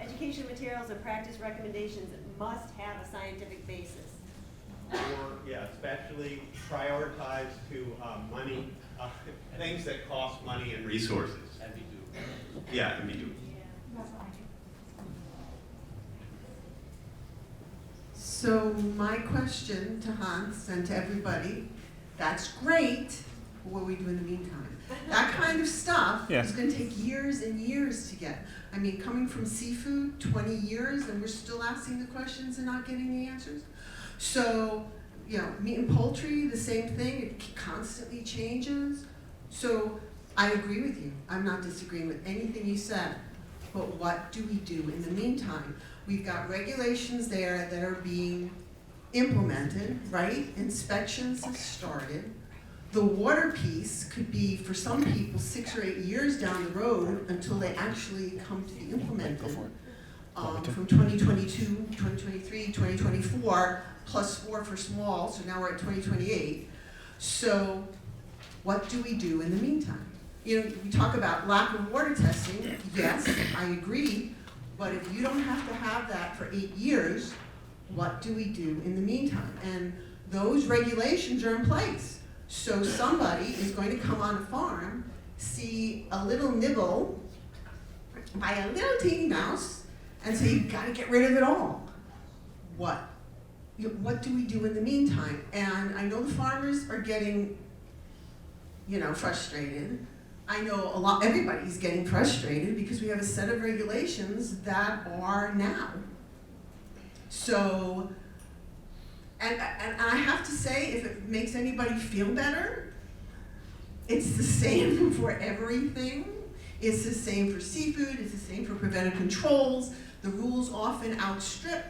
education materials and practice recommendations must have a scientific basis. Or, yeah, especially prioritize to money, things that cost money and resources. And be doable. Yeah, and be doable. So my question to Hans and to everybody, that's great, but what do we do in the meantime? That kind of stuff is going to take years and years to get. I mean, coming from seafood, 20 years, and we're still asking the questions and not getting the answers. So, meat and poultry, the same thing, it constantly changes. So I agree with you. I'm not disagreeing with anything you said. But what do we do in the meantime? We've got regulations there that are being implemented, right? Inspections have started. The water piece could be, for some people, 6 or 8 years down the road until they actually come to be implemented. From 2022, 2023, 2024, +4 for small, so now we're at 2028. So what do we do in the meantime? We talk about lack of water testing. Yes, I agree. But if you don't have to have that for 8 years, what do we do in the meantime? And those regulations are in place. So somebody is going to come on a farm, see a little nibble by a little teeny mouse, and say, you've got to get rid of it all. What do we do in the meantime? And I know the farmers are getting, frustrated. I know everybody's getting frustrated because we have a set of regulations that are now. So, and I have to say, if it makes anybody feel better, it's the same for everything. It's the same for seafood, it's the same for preventive controls. The rules often outstrip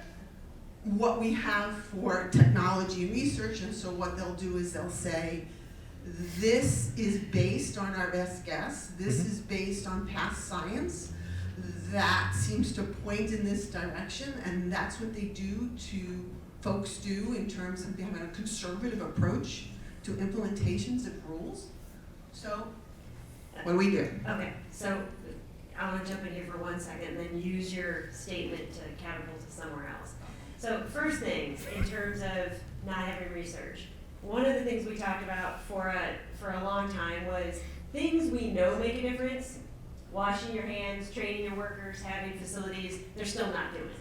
what we have for technology and research, and so what they'll do is they'll say, this is based on our best guess, this is based on past science, that seems to point in this direction, and that's what they folks do in terms of having a conservative approach to implementations of rules. So, what do we do? Okay, so I want to jump in here for 1 second and then use your statement to catapult to somewhere else. So first things, in terms of not having research, one of the things we talked about for a long time was things we know make a difference, washing your hands, training your workers, having facilities, they're still not doing it.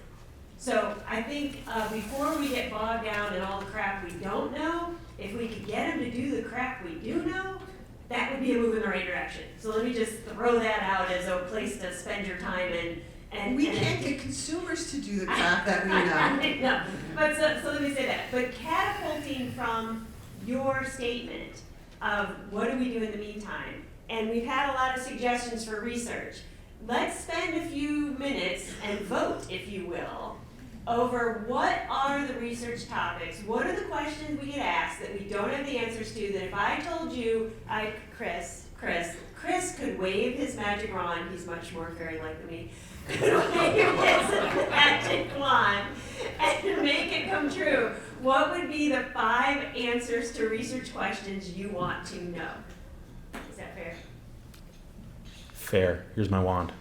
So I think before we get bogged down in all the crap we don't know, if we could get them to do the crap we do know, that would be a move in the right direction. So let me just throw that out as a place to spend your time and we can't get consumers to do the crap that we know. No, but so let me say that. But catapulting from your statement of what do we do in the meantime, and we've had a lot of suggestions for research. Let's spend a few minutes and vote, if you will, over what are the research topics, what are the questions we get asked that we don't have the answers to, that if I told you, Chris could wave his magic wand, he's much more fairy-like than me, could wave his magic wand and make it come true, what would be the 5 answers to research questions you want to know? Is that fair? Fair. Here's my wand.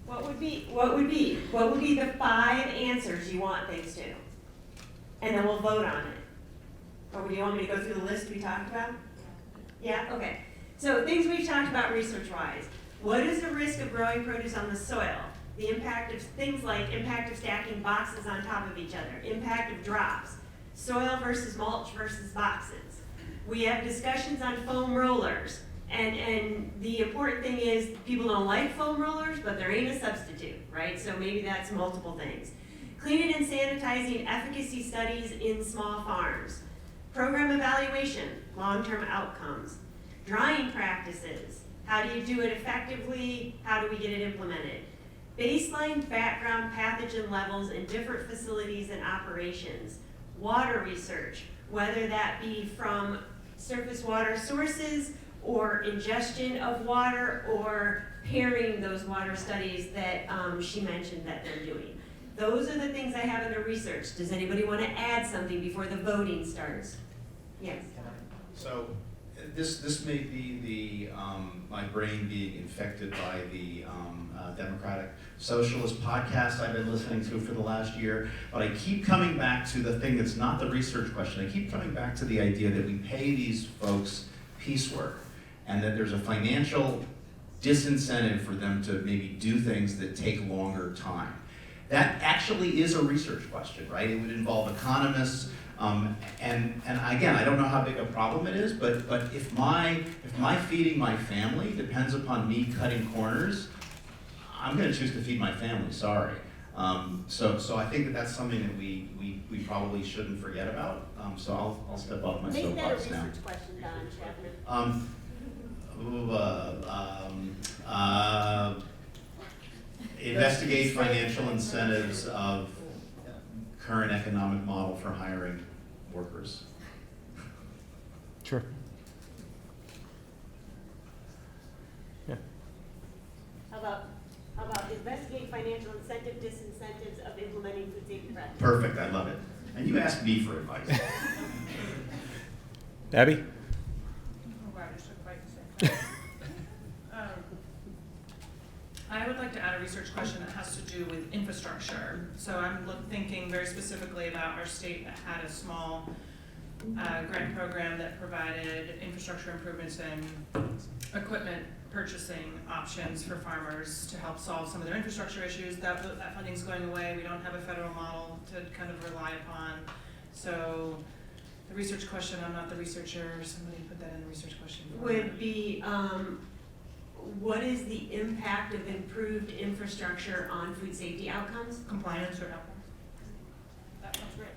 What would be the 5 answers you want things to? And then we'll vote on it. Or do you want me to go through the list we talked about? Yeah? Okay. So things we've talked about research-wise. What is the risk of growing produce on the soil? The impact of things like impact of stacking boxes on top of each other, impact of drops, soil versus mulch versus boxes. We have discussions on foam rollers. And the important thing is people don't like foam rollers, but there ain't a substitute, right? So maybe that's multiple things. Cleaning and sanitizing efficacy studies in small farms. Program evaluation, long-term outcomes. Drying practices, how do you do it effectively? How do we get it implemented? Baseline background pathogen levels in different facilities and operations. Water research, whether that be from surface water sources or ingestion of water or pairing those water studies that she mentioned that they're doing. Those are the things I have under research. Does anybody want to add something before the voting starts? Yes. So this may be the my brain being infected by the Democratic Socialist podcast I've been listening to for the last year, but I keep coming back to the thing that's not the research question. I keep coming back to the idea that we pay these folks piecework and that there's a financial disincentive for them to maybe do things that take longer time. That actually is a research question, right? It would involve economists, and again, I don't know how big a problem it is, but if my feeding my family depends upon me cutting corners, I'm going to choose to feed my family. Sorry. So I think that's something that we probably shouldn't forget about. So I'll step off my Make that a soapbox now. research question, Don Chapman. Investigate financial incentives of current economic model for hiring workers. Sure. Yeah. How about investigate financial incentive disincentives of implementing food safety practices? Perfect, I love it. And you asked me for advice. Abby? I would like to add a research question that has to do with infrastructure. So I'm thinking very specifically about our state that had a small grant program that provided infrastructure improvements and equipment purchasing options for farmers to help solve some of their infrastructure issues. That funding's going away. We don't have a federal model to kind of rely upon. So the research question, I'm not the researcher, somebody put that in the research question. Would be, what is the impact of improved infrastructure on food safety outcomes? Compliance or outcomes? That sounds great.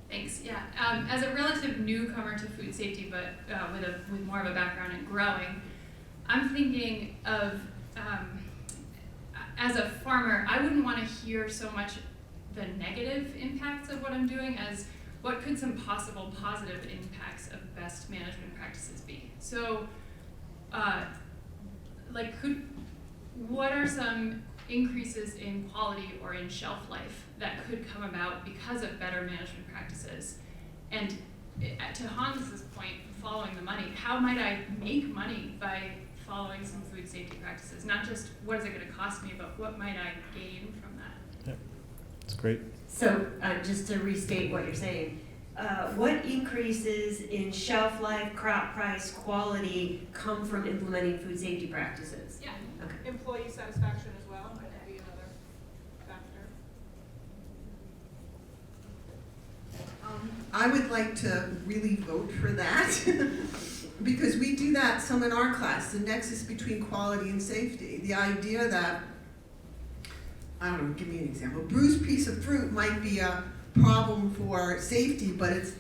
Thanks. Yeah. As a relative newcomer to food safety, but with more of a background in growing, I'm thinking of as a farmer, I wouldn't want to hear so much the negative impacts of what I'm doing as what could some possible positive impacts of best management practices be. So, what are some increases in quality or in shelf life that could come about because of better management practices? And to Hans's point, following the money, how might I make money by following some food safety practices? Not just what is it going to cost me, but what might I gain from that? Yeah, that's great. So just to restate what you're saying, what increases in shelf life, crop price, quality come from implementing food safety practices? Yeah. Okay. Employee satisfaction as well, might be another factor. I would like to really vote for that because we do that some in our class, the nexus between quality and safety. The idea that, I don't know, give me an example. A bruised piece of fruit might be a problem for safety, but it's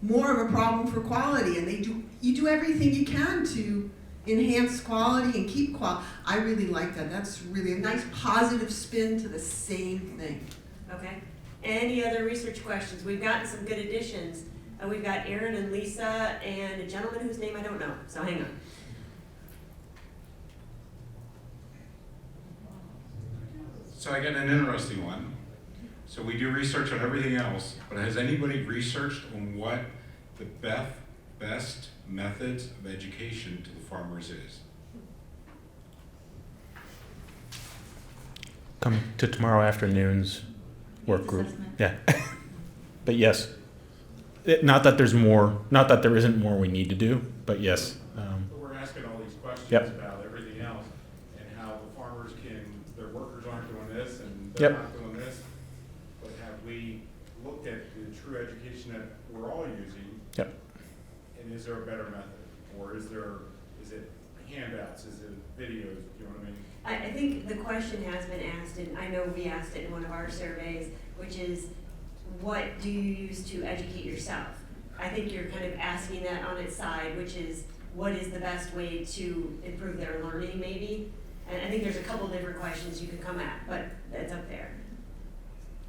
more of a problem for quality, and you do everything you can to enhance quality and keep quality. I really like that. That's really a nice positive spin to the same thing. Okay. Any other research questions? We've gotten some good additions. We've got Aaron and Lisa and a gentleman whose name I don't know, so hang on. So I got an interesting one. So we do research on everything else, but has anybody researched on what the best methods of education to the farmers is? Come to tomorrow afternoon's work group. Assessment. Yeah. But yes. Not that there's more, not that there isn't more we need to do, but yes. But we're asking all these questions Yep. about everything else and how the farmers their workers aren't doing this and they're Yep. not doing this. But have we look at the true education that we're all using? Yep. And is there a better method? Or is it handouts, is it videos, do you know what I mean? I think the question has been asked, and I know we asked it in one of our surveys, which is, what do you use to educate yourself? I think you're kind of asking that on its side, which is, what is the best way to improve their learning, maybe? And I think there's a couple different questions you could come at, but that's up there.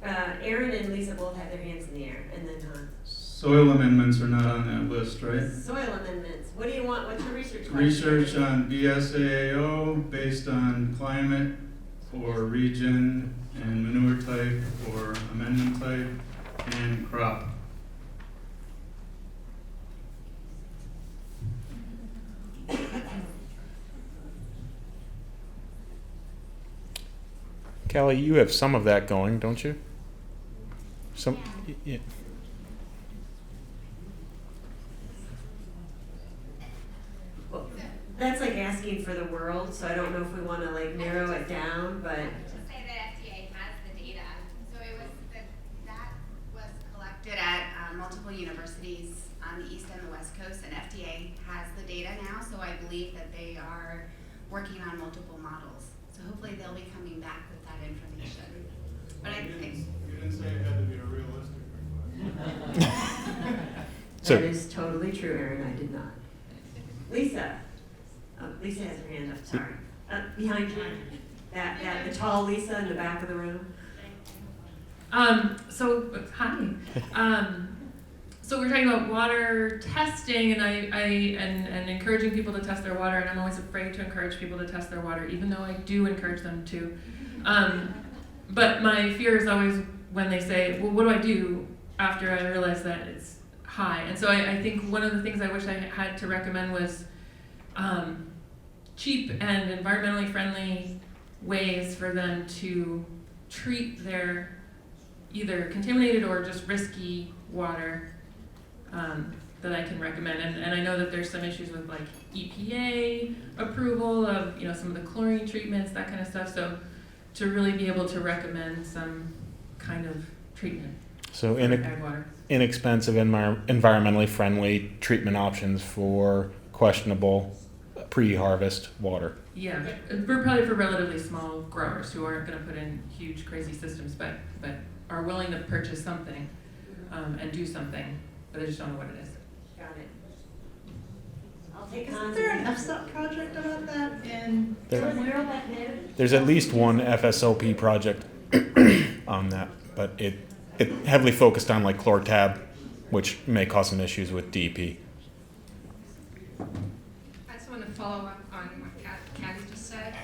Aaron and Lisa both had their hands in the air, and then Hans. Soil amendments are not on that list, right? Soil amendments. What do you want? What's your research question? Research on BSAAO based on climate or region and manure type or amendment type and crop. Callie, you have some of that going, don't you? Some, yeah. Well, that's like asking for the world, so I don't know if we want to like narrow it down, but. Just say that FDA has the data. So it was that was collected at multiple universities on the East and the West Coast, and FDA has the data now. So I believe that they are working on multiple models. So hopefully they'll be coming back with that information. But I think You didn't say it had to be a realistic request. So- That is totally true, Aaron. I did not. Lisa. Oh, Lisa has her hand up. Sorry. Behind you. The tall Lisa in the back of the room. So we're talking about water testing, and and encouraging people to test their water, and I'm always afraid to encourage people to test their water, even though I do encourage them to. But my fear is always when they say, well, what do I do after I realize that it's high? And so I think one of the things I wish I had to recommend was cheap and environmentally friendly ways for them to treat their either contaminated or just risky water that I can recommend. And I know that there's some issues with like EPA approval of some of the chlorine treatments, that kind of stuff. So to really be able to recommend some kind of treatment. So for ag water. inexpensive, environmentally friendly treatment options for questionable pre-harvest water. Yeah, we're probably for relatively small growers who aren't going to put in huge, crazy systems, but are willing to purchase something and do something, but they just don't know what it is. Got it. I'll take Isn't there an FSUP project about that in somewhere? There's at least one FSOP project on that, but it heavily focused on like chlor-tab, which may cause some issues with DEP. I just want to follow up on what Kathy just said.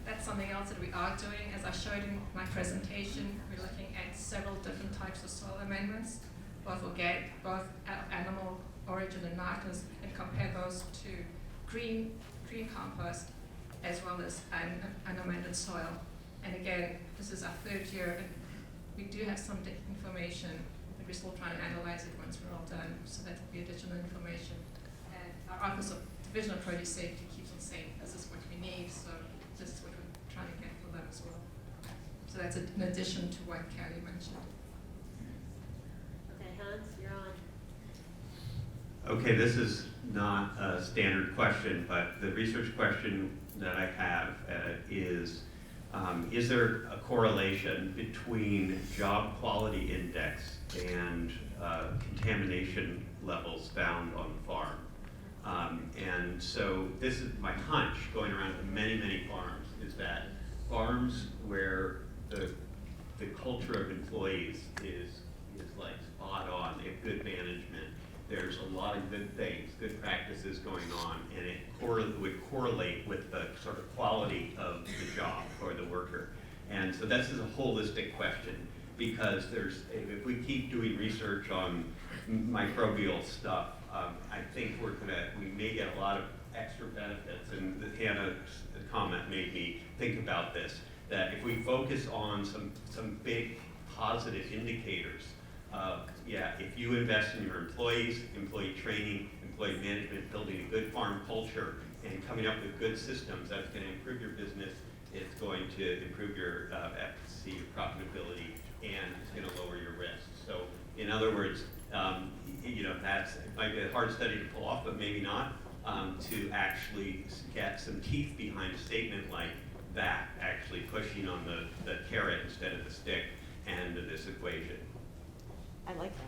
That's something else that we are doing. As I showed in my presentation, we're looking at several different types of soil amendments, both organic, both animal origin and not, and compare those to green compost as well as an amended soil. And again, this is our third year, and we do have some information, but we're still trying to analyze it once we're all done, so that will be additional information. And our Office of Division of Produce Safety keeps on saying this is what we need, so this is what we're trying to get for them as well. So that's in addition to what Kelly mentioned. Okay, Hans, you're on. Okay, this is not a standard question, but the research question that I have is there a correlation between job quality index and contamination levels found on the farm? And so this is my hunch, going around to many, many farms, is that farms where the culture of employees is like spot on, they have good management, there's a lot of good things, good practices going on, and it would correlate with the sort of quality of the job for the worker. And so this is a holistic question, because if we keep doing research on microbial stuff, I think we may get a lot of extra benefits, and Hannah's comment made me think about this, that if we focus on some big positive indicators, if you invest in your employees, employee training, employee management, building a good farm culture, and coming up with good systems, that's going to improve your business, it's going to improve your efficacy, your profitability, and it's going to lower your risks. In other words, it might be a hard study to pull off, but maybe not, to actually get some teeth behind a statement like that, actually pushing on the carrot instead of the stick end of this equation. I like that.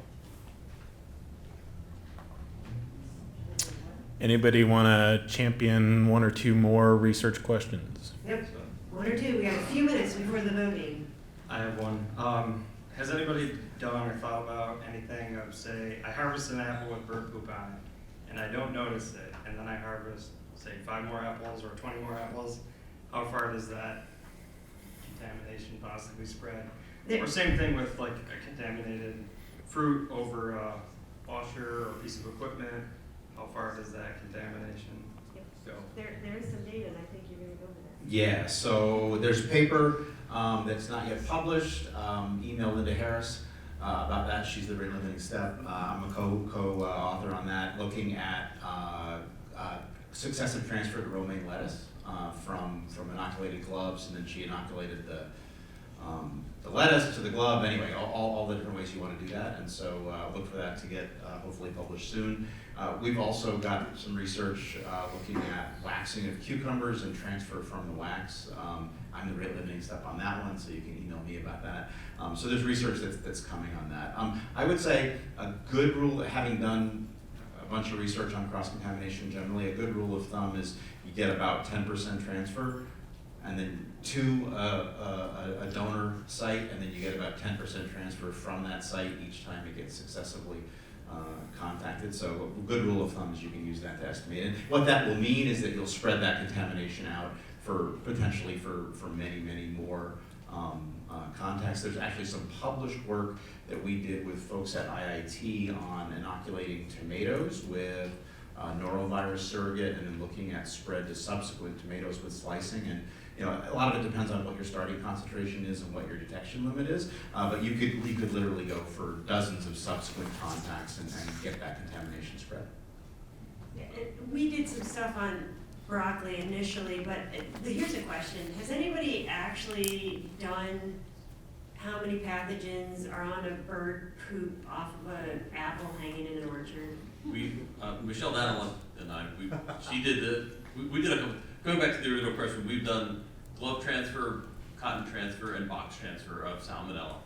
Anybody want to champion one or two more research questions? Yep, one or two. We got a few minutes before the voting. I have one. Has anybody done or thought about anything of, say, I harvest an apple with bird poop on it, and I don't notice it, and then I harvest, say, 5 more apples or 20 more apples? How far does that contamination possibly spread? Or same thing with like a contaminated fruit over a washer or piece of equipment. How far does that contamination go? There is some data, and I think you're going to go over that. Yeah, so there's a paper that's not yet published, emailed Linda Harris about that. She's the Rate Limiting Step. I'm a co-author on that, looking at successive transfer to romaine lettuce from inoculated gloves, and then she inoculated the lettuce to the glove. Anyway, all the different ways you want to do that, and so look for that to get hopefully published soon. We've also got some research looking at waxing of cucumbers and transfer from the wax. I'm the rate limiting step on that one, so you can email me about that. So there's research that's coming on that. I would say a good rule, having done a bunch of research on cross-contamination generally, a good rule of thumb is you get about 10% transfer, and then to a donor site, and then you get about 10% transfer from that site each time it gets successively contacted. So a good rule of thumb is you can use that to estimate. And what that will mean is that you'll spread that contamination out for potentially for many, many more contacts. There's actually some published work that we did with folks at IIT on inoculating tomatoes with norovirus surrogate, and then looking at spread to subsequent tomatoes with slicing. And a lot of it depends on what your starting concentration is and what your detection limit is. But you could literally go for dozens of subsequent contacts and get that contamination spread. We did some stuff on broccoli initially, but here's a question. Has anybody actually done how many pathogens are on a bird poop off of an apple hanging in an orchard? Michelle Daniluk and I, she did we did going back to the original question, we've done glove transfer, cotton transfer, and box transfer of salmonella.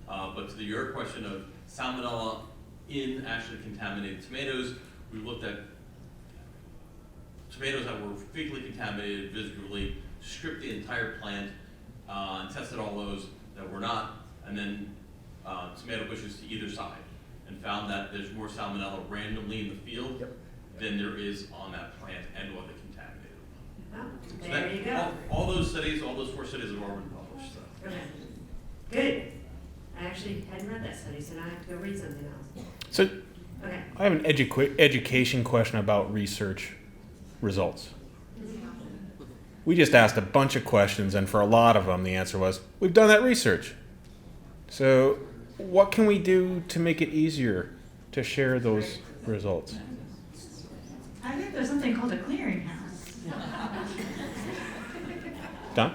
But to your question of salmonella in actually contaminated tomatoes, we looked at tomatoes that were fecally contaminated visually, stripped the entire plant, and tested all those that were not, and then tomato bushes to either side, and found that there's more salmonella randomly in the field than there is on that plant and what they contaminated. Oh, So there that, you go. all those studies, all those 4 studies have already been published. So. Okay. Good. I actually hadn't read that study, so now I have to go read something else. So Okay. I have an education question about research results. We just asked a bunch of questions, and for a lot of them, the answer was, we've done that research. So what can we do to make it easier to share those results? I think there's something called a clearinghouse. Don?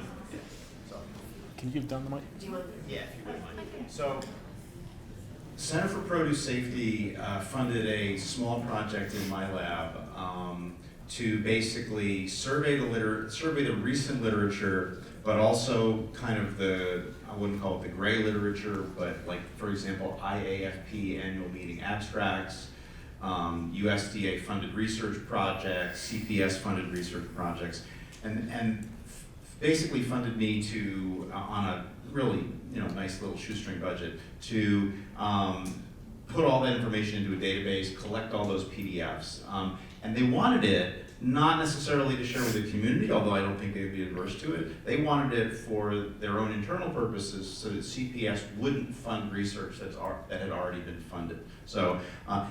Can you give Don the mic? Yeah, if you wouldn't mind. So, Center for Produce Safety funded a small project in my lab to basically survey the recent literature, but also kind of I wouldn't call it the gray literature, but like, for example, IAFP annual meeting abstracts, USDA funded research projects, CPS funded research projects, and basically funded me to, on a really nice little shoestring budget, to put all that information into a database, collect all those PDFs. And they wanted it not necessarily to share with the community, although I don't think they'd be adverse to it. They wanted it for their own internal purposes so that CPS wouldn't fund research that had already been funded. So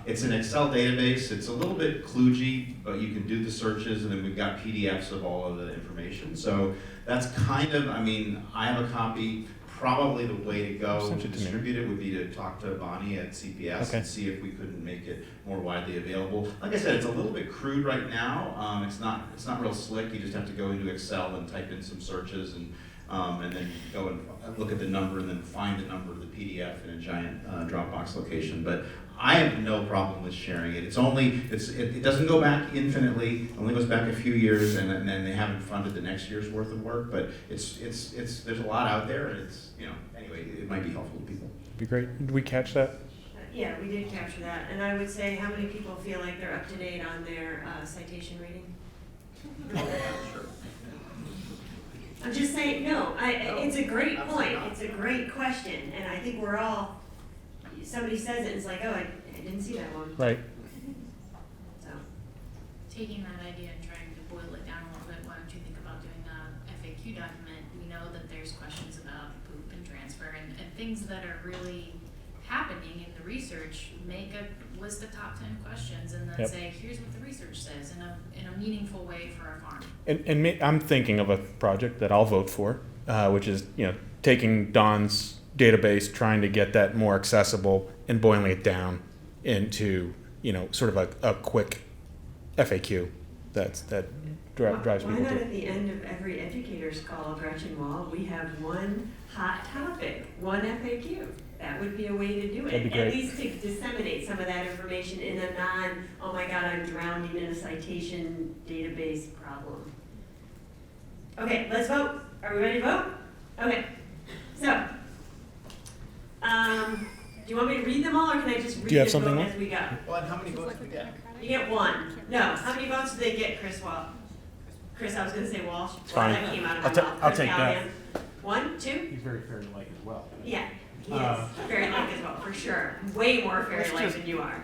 it's an Excel database. It's a little bit kludgy, but you can do the searches, and then we've got PDFs of all of the information. So that's kind of, I have a copy. Probably the way to go to distribute it would be to talk to Bonnie at CPS and see if we couldn't make it more widely available. Like I said, it's a little bit crude right now. It's not real slick. You just have to go into Excel and type in some searches, and and then go and look at the number and then find the number of the PDF in a giant Dropbox location. But I have no problem with sharing it. It doesn't go back infinitely. It only goes back a few years, and then they haven't funded the next year's worth of work. But there's a lot out there, and anyway, it might be helpful to people. Be great. Did we catch that? Yeah, we did capture that, and I would say, how many people feel like they're up to date on their citation reading? I'm just saying, it's a great point, it's a great question, and I think we're all, somebody says it, and it's like, oh, I didn't see that one. Right. So, Taking that idea and trying to boil it down a little bit, why don't you think about doing a FAQ document? We know that there's questions about poop and transfer and things that are really happening in the research. Make a list of top 10 questions and then say, here's what the research says in a meaningful way for our farm. And I'm thinking of a project that I'll vote for, which is taking Don's database, trying to get that more accessible and boiling it down into sort of a quick FAQ that drives why people not to. at the end of every educator's call, Gretchen Wall, we have one hot topic, one FAQ. That would be a way to do it. That'd be great. At least to disseminate some of that information in a oh my God, I'm drowning in a citation database problem. Okay, let's vote. Are we ready to vote? Okay. So, do you want me to read them all, or can I just read Do you have them something as we go? Well, and how many votes do we get? You get one. No, how many votes do they get, Chris Chris, I was going to say Walsh. It's fine. That came out of my mouth. I'll Chris take Callahan. 1, 2? He's very fairy-like as well. Yeah, he is. Fairy-like as well, for sure. Way more fairy-like than you are.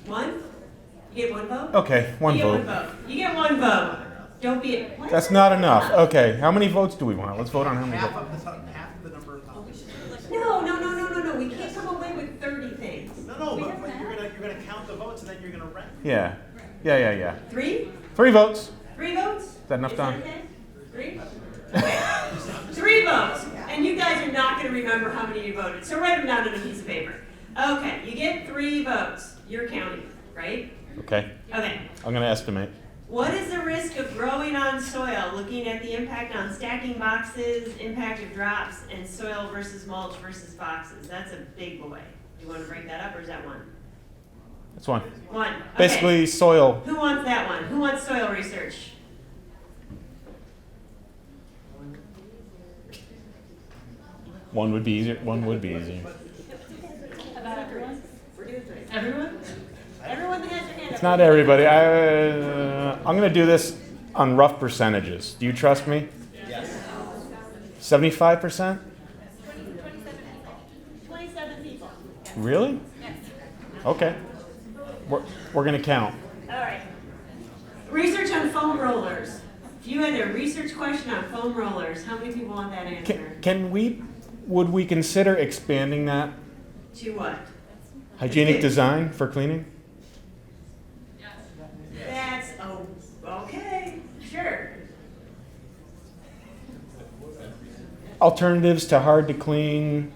1? You get 1 vote? Okay, one you vote. Get 1 vote. You get 1 vote. Don't be. What? That's not enough. Okay, how many votes do we want? Let's vote on how many Half votes. of the number of votes. No. We can't come away with 30 things. No, but you're gonna count the votes and then you're gonna rank. Yeah. 3? 3 votes. 3 votes? Is that enough time? Okay? 3? Okay. 3 votes. And you guys are not going to remember how many you voted. So write them down on a piece of paper. Okay, you get 3 votes. You're counting, right? Okay. Okay. I'm going to estimate. What is the risk of growing on soil, looking at the impact on stacking boxes, impact of drops, and soil versus mulch versus boxes? That's a big boy. Do you want to break that up, or is that 1? That's 1. 1. Okay. Basically, soil. Who wants that one? Who wants soil research? One would be easier. 1 would be easier. About everyone? Everyone? Everyone that has their hand up. It's not everybody. I'm going to do this on rough percentages. Do you trust me? Yes. 75%? 27 people. Really? Yes. Okay. We're going to count. All right. Research on foam rollers. If you had a research question on foam rollers, how many people want that answer? Would we consider expanding that? To what? Hygienic design for cleaning? That's, okay, sure. Alternatives to hard to clean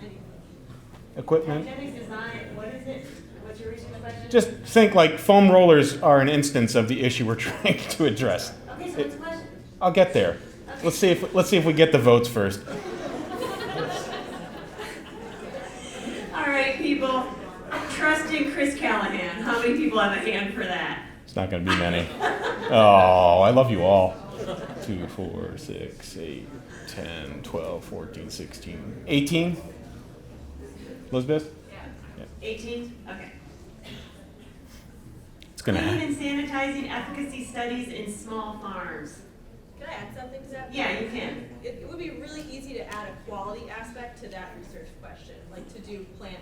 equipment? Hygienic design, what is it? What's your research question? Just think like foam rollers are an instance of the issue we're trying to address. Okay, so what's the question? I'll get there. Okay. Let's see if we get the votes first. All right, people. Trusting Chris Callahan. How many people have a hand for that? It's not going to be many. Oh, I love you all. 2, 4, 6, 8, 10, 12, 14, 16, 18? Elizabeth? Yeah. 18? Okay. It's going to Cleaning happen. and sanitizing efficacy studies in small farms. Can I add something to that? Yeah, you can. It would be really easy to add a quality aspect to that research question, like to do plant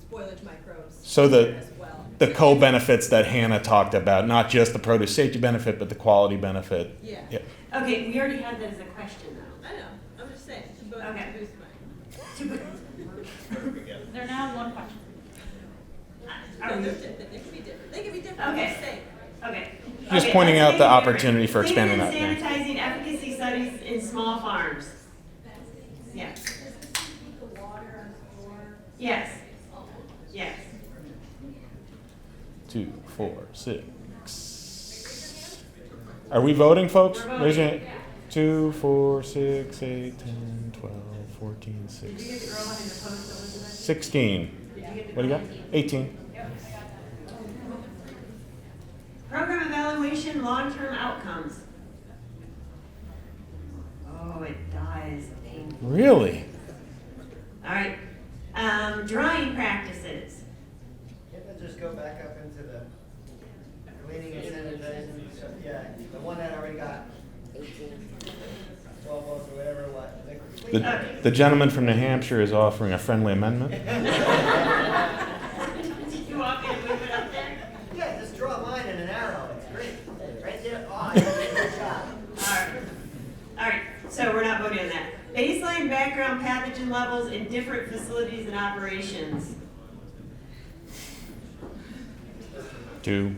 spoilage microbes. So as well. the co-benefits that Hannah talked about, not just the produce safety benefit, but the quality benefit. Yeah. Okay, we already had that as a question, though. I know. I'm just saying. To both Okay. boost They're now 1 question. Are They're we- different. They can be different. They can be different. Okay. I'm just saying. Okay. Just Okay, pointing let's out make the it different. opportunity for expanding that. Cleaning Yeah. and sanitizing efficacy studies in small farms. Yes. Yes. Yes. 2, 4, 6. Are we voting, folks? We're Raise your voting. hand. 2, 4, 6, 8, 10, 12, 14, Did you get the girl 6, behind the post, Elizabeth? 16. Did you get the What do you girl? got? 18. Program evaluation, long-term outcomes. Oh, it dies painfully. Really? All right. Drying practices. Can't that just go back up into the cleaning and sanitizing? So, yeah, the one that already got 12 votes or whatever, what? The gentleman from New Hampshire is offering a friendly amendment. Do you want me to move it up there? Yeah, just draw a line and an arrow. It's great. Right there. Oh, good job. All right, so we're not voting on that. Baseline background pathogen levels in different facilities and operations. 2,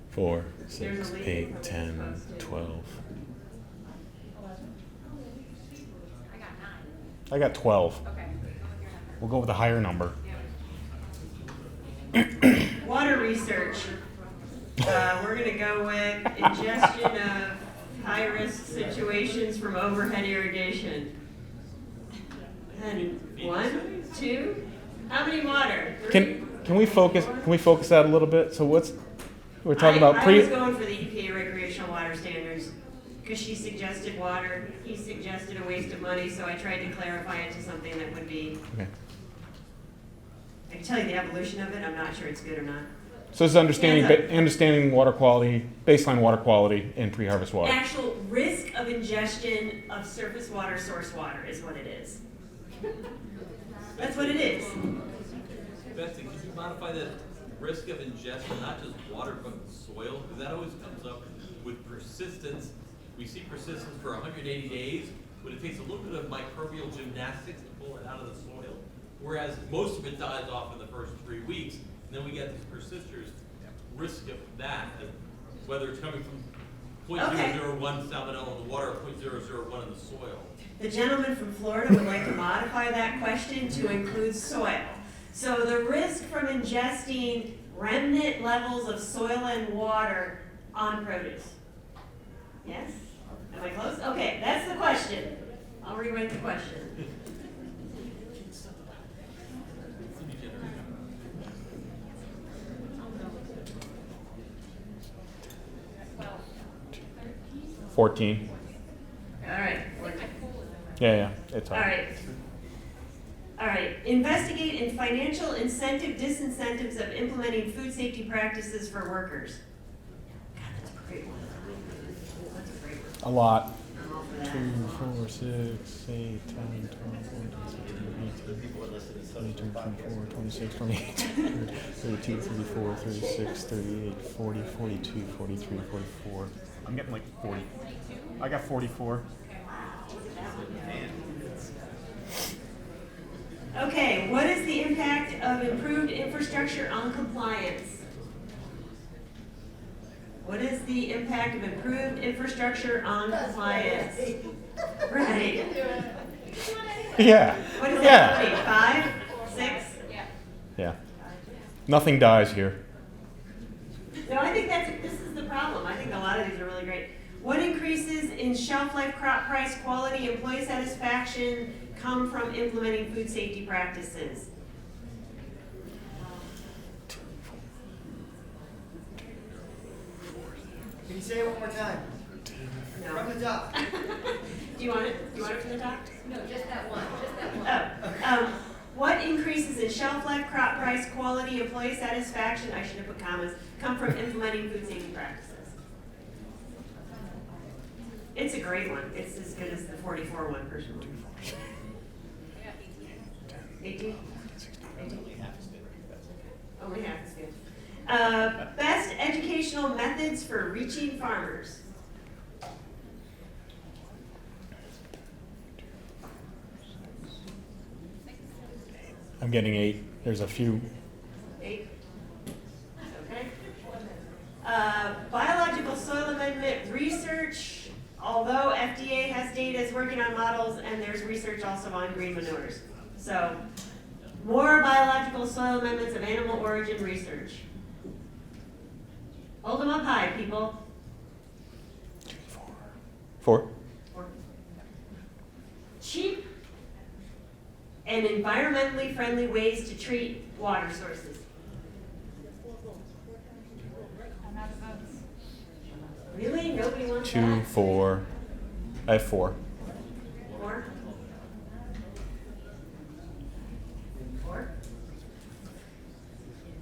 4, There's 6, a lead 8, from 10, this post, too. 12. I got 9. I got 12. Okay. We'll go with a higher number. Water research. We're gonna go with ingestion of high-risk situations from overhead irrigation. And 1, 2, how many water? 3? Can we focus that a little bit? So we're talking about I was going for the EPA recreational water standards because she suggested water, he suggested a waste of money, so I tried to clarify it to something that would be. Okay. I can tell you the evolution of it. I'm not sure it's good or not. So it's understanding water quality, baseline water quality in pre-harvest water. Actual risk of ingestion of surface water, source water is what it is. That's what it is. Betsy, could you modify that risk of ingestion, not just water but soil? Because that always comes up with persistence. We see persistence for 180 days, but it takes a little bit of microbial gymnastics to pull it out of the soil. Whereas most of it dies off in the first 3 weeks, and then we get these persisters. Risk of that, whether it's coming from 0.001 salmonella in the water or 0.001 in the soil. The gentleman from Florida would like to modify that question to include soil. So the risk from ingesting remnant levels of soil and water on produce. Yes? Am I close? Okay, that's the question. I'll rewrite the question. – 14. All right. Yeah, it's hard. All right. All right. Investigate in financial incentive disincentives of implementing food safety practices for workers. God, that's a great one. That's a great one. A lot. I'm all for that. 2, 4, 6, 8, 10, 12, 14, 16, 18, 22, 24, 26, 28, 32, 34, 36, 38, 40, 42, 43, 44. I'm getting like 40. I got 44. Okay, what is the impact of improved infrastructure on compliance? What is the impact of improved infrastructure on compliance? Right. Yeah. What is that? Wait, 5, 6? Yeah. Nothing dies here. No, I think this is the problem. I think a lot of these are really great. What increases in shelf life, crop price, quality, employee satisfaction come from implementing food safety practices? Can you say it one more time? No. From the top. Do you want it? Do you want it from the top? No, just that one, just that one. Oh. What increases in shelf life, crop price, quality, employee satisfaction, I should have put commas, come from implementing food safety practices? It's a great one. It's as good as the 44 one personally. 18? 18? Only half is good. Best educational methods for reaching farmers. I'm getting 8. There's a few. 8? Okay. Biological soil amendment research, although FDA has data, is working on models, and there's research also on green manures. So, more biological soil amendments of animal origin research. Hold them up high, people. 4. 4 and environmentally friendly ways to treat water sources. Really? Nobody wants that? 2, 4. I have 4. 4? 4?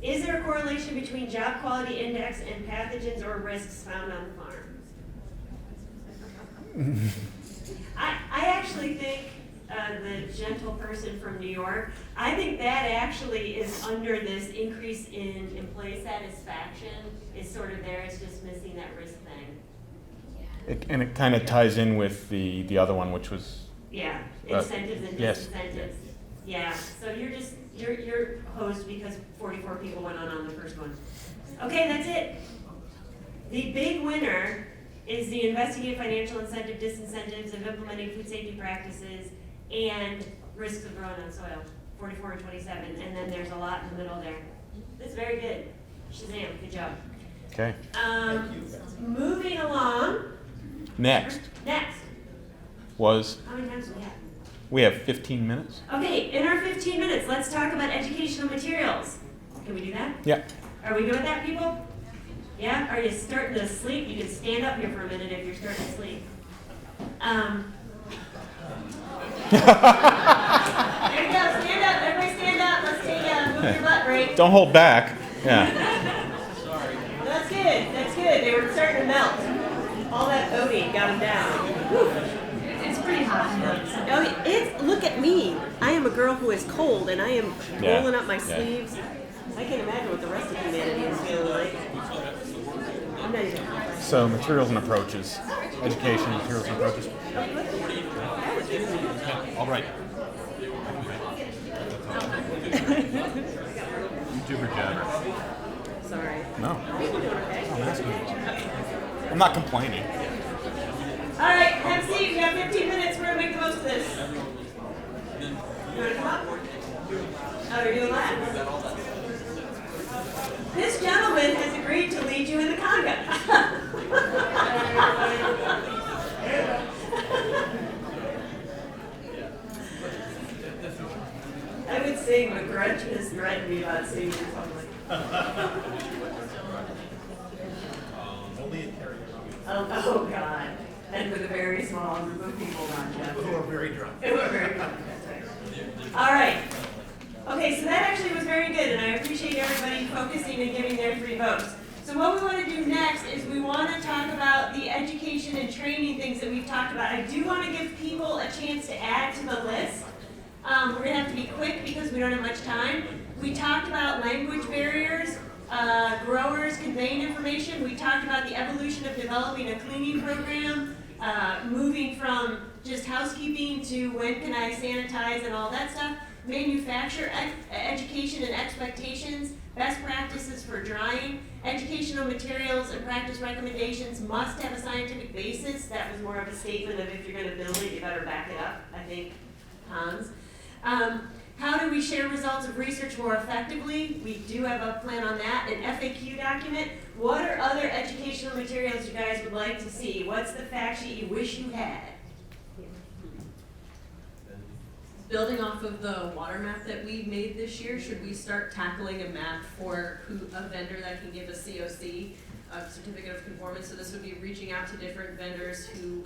Is there a correlation between job quality index and pathogens or risks found on the farm? I actually think the gentle person from New York, I think that actually is under this increase in employee satisfaction is sort of there. It's just missing that risk thing. And it kind of ties in with the other one, which was Yeah, incentives and yes. disincentives. Yeah, so you're hosed because 44 people went on the first one. Okay, that's it. The big winner is the investigative financial incentive disincentives of implementing food safety practices and risks of growing on soil, 44 and 27, and then there's a lot in the middle there. This is very good. Shazam, good job. Okay. Moving along. Next was, How many times do we have? we have 15 minutes. Okay, in our 15 minutes, let's talk about educational materials. Can we do that? Yeah. Are we good with that, people? Yeah? Are you starting to sleep? You can stand up here for a minute if you're starting to sleep. There you go, stand up, everybody stand up. Let's take a move your butt break. Don't hold back. Yeah. That's good. They were starting to melt. All that oating got them down. Whew. It's pretty hot in here. Look at me. I am a girl who is cold, and I am Yeah. rolling up my Yeah. sleeves. I can't imagine what the rest of humanity is feeling like. I'm not even. So materials and approaches. Education, materials and approaches. All right. YouTuber jabber. Sorry. No. People doing okay? I'm asking you. I'm not complaining. All right, have a seat. We got 15 minutes. We're gonna make the most of this. You wanna come up? Oh, they're doing laps. This gentleman has agreed to lead you in the conga. I would sing, but Gretchen has threatened me about singing in public. Only in karaoke. Oh, God. And with a very small group of people, not Jeff. Who are very drunk. Who are very drunk, that's right. All right. Okay, so that actually was very good, and I appreciate everybody focusing and giving their 3 votes. So what we want to do next is we want to talk about the education and training things that we've talked about. I do want to give people a chance to add to the list. We're going to have to be quick because we don't have much time. We talked about language barriers, growers conveying information. We talked about the evolution of developing a cleaning program, moving from just housekeeping to when can I sanitize and all that stuff. Manufacturer education and expectations, best practices for drying, educational materials and practice recommendations must have a scientific basis. That was more of a statement of if you're going to build it, you better back it up, I think, Hans. How do we share results of research more effectively? We do have a plan on that. An FAQ document. What are other educational materials you guys would like to see? What's the fact sheet you wish you had? Building off of the water map that we made this year, should we start tackling a map for a vendor that can give a COC, a certificate of conformance? So this would be reaching out to different vendors who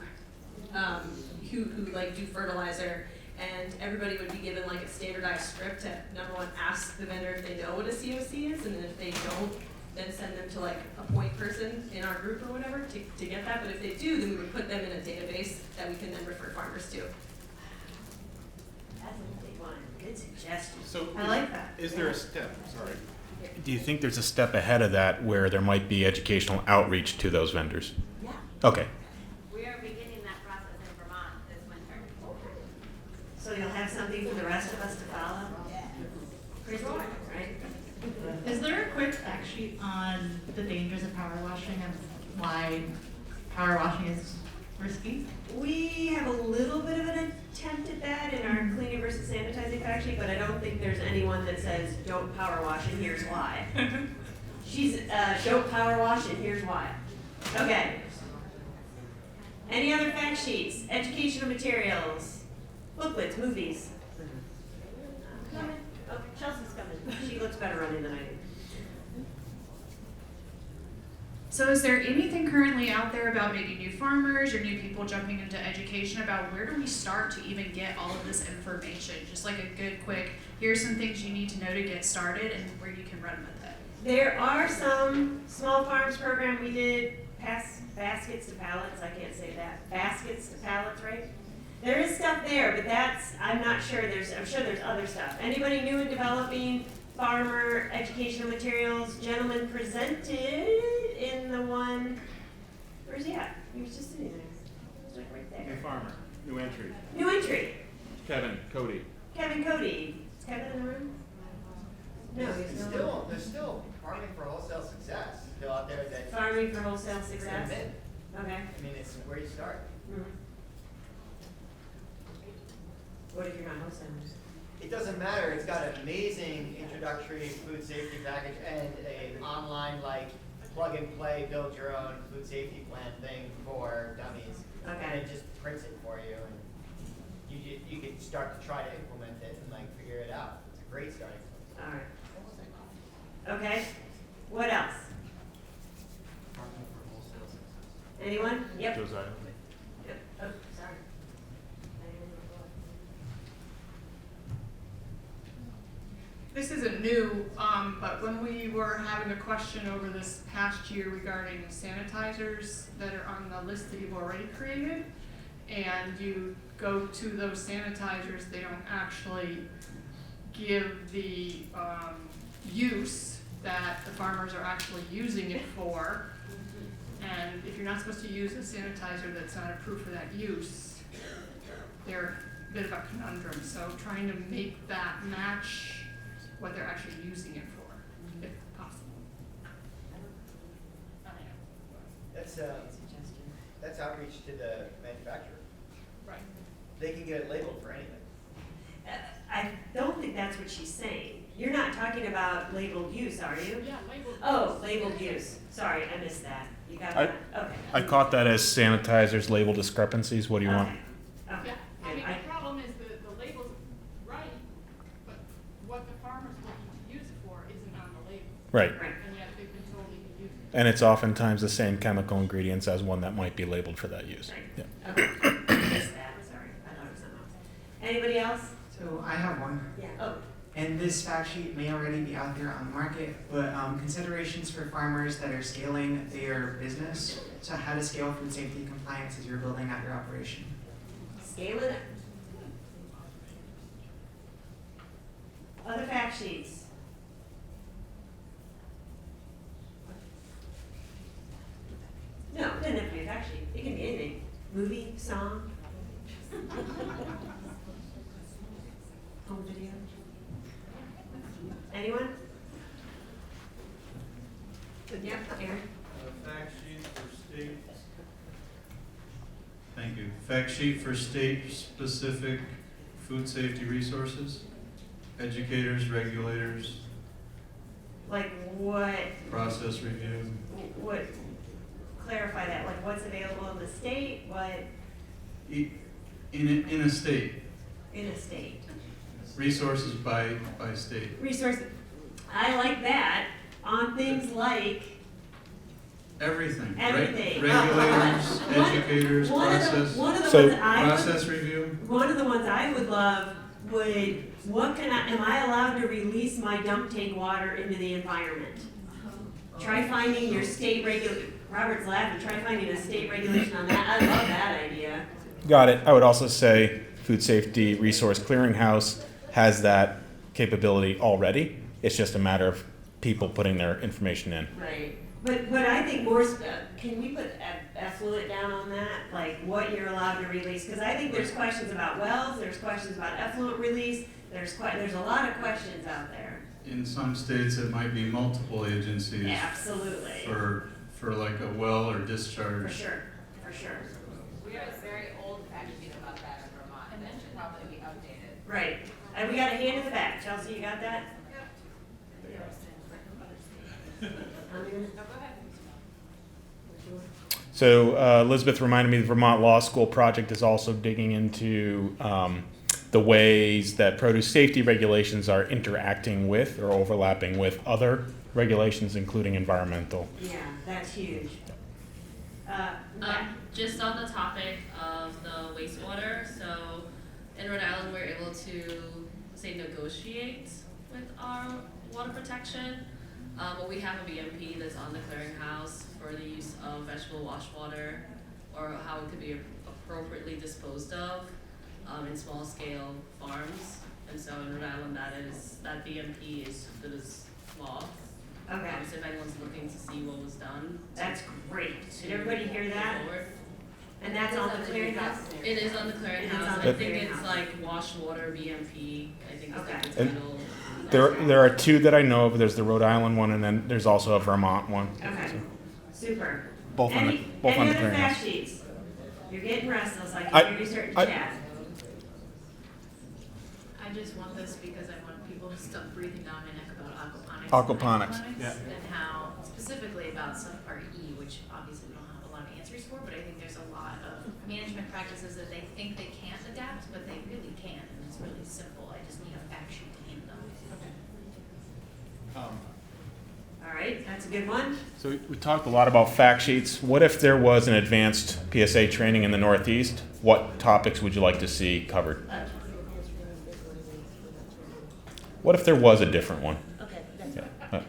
like do fertilizer, and everybody would be given like a standardized script to, number one, ask the vendor if they know what a COC is, and then if they don't, then send them to like a point person in our group or whatever to get that. But if they do, then we would put them in a database that we can then refer farmers to. That's a big one. Good suggestion. So I like that. Is there a step? Sorry. Do you think there's a step ahead of that where there might be educational outreach to those vendors? Yeah. Okay. We are beginning that process in Vermont this winter. So you'll have something for the rest of us to follow? Yeah. Pretty cool, right? Is there a quick fact sheet on the dangers of power washing and why power washing is risky? We have a little bit of an attempt at that in our cleaning versus sanitizing fact sheet, but I don't think there's anyone that says, don't power wash and here's why. She's, don't power wash and here's why. Okay. Any other fact sheets? Educational materials? Booklets, movies? coming. Oh, Chelsea's coming. She looks better running than I do. So is there anything currently out there about maybe new farmers or new people jumping into education about where do we start to even get all of this information? Just like a good quick, here's some things you need to know to get started and where you can run with it. There are some small farms program we did, baskets to pallets, I can't say that, baskets to pallets, right? There is stuff there, but that's, I'm not sure, I'm sure there's other stuff. Anybody new in developing farmer educational materials? Gentleman presented in the one, where's he at? He was just sitting there. He was like right there. New farmer, new entry. New entry. Kevin, Cody. Kevin Cody. Is Kevin in the room? No, he's not. There's still farming for wholesale success still out there that. Farming for wholesale success. Okay. Okay. I mean, it's where you start. Mhm. What if you're not wholesaling? It doesn't matter. It's got an amazing introductory food safety package and an online like plug and play, build your own food safety plan thing for dummies. Okay. And it just prints it for you, and you can start to try to implement it and like figure it out. It's a great starting point. All right. Okay. What else? Anyone? Yep. Josiah. Yep. Oh, sorry. This isn't new, but when we were having a question over this past year regarding sanitizers that are on the list that you've already created, and you go to those sanitizers, they don't actually give the use that the farmers are actually using it for. And if you're not supposed to use a sanitizer that's not approved for that use, they're a bit of a conundrum. So trying to make that match what they're actually using it for, if possible. That's outreach to the manufacturer. Right. They can get it labeled for anything. I don't think that's what she's saying. You're not talking about labeled use, are you? Yeah, labeled. Oh, labeled use. Sorry, I missed that. You got I- that? Okay. I caught that as sanitizers label discrepancies. What do you want? Okay. Yeah, I mean, I- the problem is the label's right, but what the farmer's looking to use it for isn't on the label. Right. And yet they've been told they can use it. And it's oftentimes the same chemical ingredients as one that might be labeled for that use. Right. Yeah. Okay. I missed that. Sorry. I thought it was something else. Anybody else? So I have one. Yeah. Oh. And this fact sheet may already be out there on the market, but considerations for farmers that are scaling their business. So how to scale food safety compliance as you're building out your operation. Scale it. Other fact sheets. No, it doesn't have to be a fact sheet. It can be anything. Movie, song. Home video. Anyone? Yep, Aaron. Fact sheet for state. Thank you. Fact sheet for state-specific food safety resources, educators, regulators, Like what, process review. what, clarify that, like what's available in the state, what, In a state, in a state. resources by state. Resource, I like that, on things like. Everything. Everything. Regulators, educators, process. One of the So- ones I would. Process review. One of the ones I would love would, am I allowed to release my dump tank water into the environment? Try finding your state Robert's laughing, try finding a state regulation on that, I love that idea. Got it. I would also say Food Safety Resource Clearinghouse has that capability already. It's just a matter of people putting their information in. Right, but I think more, can we put effluent down on that, like what you're allowed to release? Because I think there's questions about wells, there's questions about effluent release, there's a lot of questions out there. In some states, it might be multiple agencies. Absolutely. For like a well or discharge. For sure, for sure. We have a very old fact sheet about that in Vermont, and that should probably be updated. Right, and we got a hand in the back, Chelsea, you got that? So Elizabeth reminded me the Vermont Law School project is also digging into the ways that produce safety regulations are interacting with or overlapping with other regulations, including environmental. Yeah, that's huge. Just on the topic of the wastewater, so in Rhode Island, we're able to, say, negotiate with our water protection. But we have a BMP that's on the clearinghouse for the use of vegetable wash water, or how it could be appropriately disposed of in small scale farms. And so in Rhode Island, that BMP is good as law. Okay. So if anyone's looking to see what was done. That's great. Did everybody hear that? Forward. And that's on the clearinghouse? It is on the clearinghouse. I think it's like wash water BMP. I think it's like the And title. there are two that I know of. There's the Rhode Island one, and then there's also a Vermont one. Okay, super. Both on the Any clearinghouse. other fact sheets? You're getting restless, I I- can hear you starting I- to chat. I just want this because I want people to stop breathing down my neck about aquaponics. Aquaponics, yeah. And how, specifically about subpart E, which obviously we don't have a lot of answers for, but I think there's a lot of management practices that they think they can't adapt, but they really can, and it's really simple. I just need a fact sheet to hand them. All right, that's a good one. So we talked a lot about fact sheets. What if there was an advanced PSA training in the Northeast? What topics would you like to see covered? What if there was a different one? Okay, that's Yeah. fine.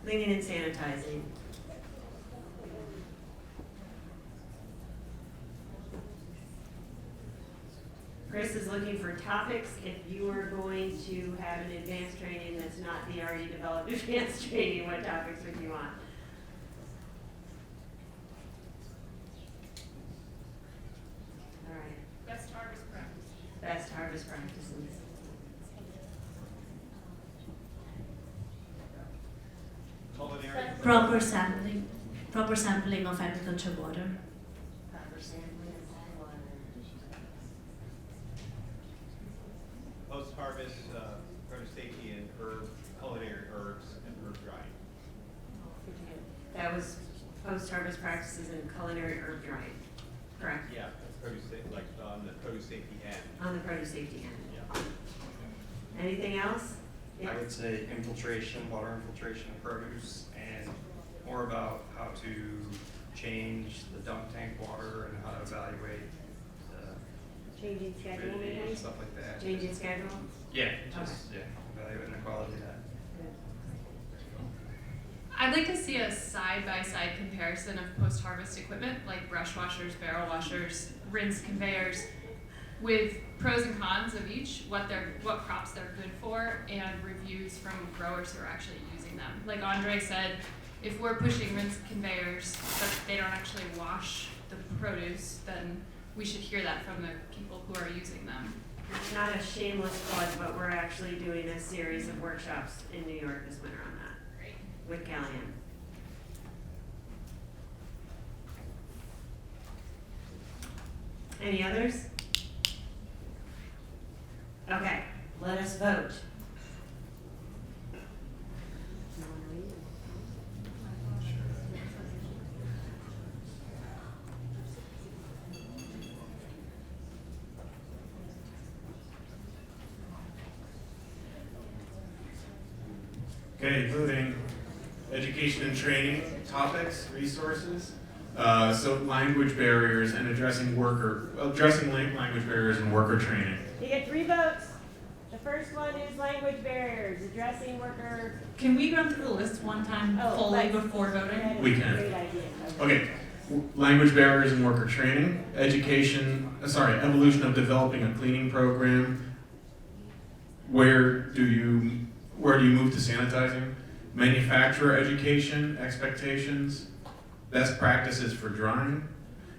Cleaning and sanitizing. Chris is looking for topics. If you are going to have an advanced training that's not the already developed advanced training, what topics would you want? All right. Best harvest practice. Best harvest practices. Proper sampling of agriculture water. Proper sampling of water. Post-harvest produce safety and culinary herbs and herb drying. That was post-harvest practices in culinary herb drying, correct? Yeah, that's produce like on the produce safety end. On the produce safety end. Yeah. Anything else? I would say infiltration, water infiltration of produce, and more about how to change the dunk tank water and how to evaluate the Changing schedule, turbidity maybe? and stuff like that. Changing schedule? Yeah, just, yeah, evaluating the quality of that. I'd like to see a side-by-side comparison of post-harvest equipment, like brush washers, barrel washers, rinse conveyors, with pros and cons of each, what crops they're good for, and reviews from growers who are actually using them. Like Andre said, if we're pushing rinse conveyors, but they don't actually wash the produce, then we should hear that from the people who are using them. It's not a shameless plug, but we're actually doing a series of workshops in New York this winter on that. Great. With Callahan. Any others? Okay, let us vote. Okay, moving. Education and training topics, resources. So language barriers and addressing language barriers and worker training. You get 3 votes. The first one is language barriers, addressing worker. Can we run through the list one time fully before voting? We can. Great idea. Okay, language barriers and worker training, evolution of developing a cleaning program. Where do you move to sanitizing? Manufacturer education, expectations, best practices for drying.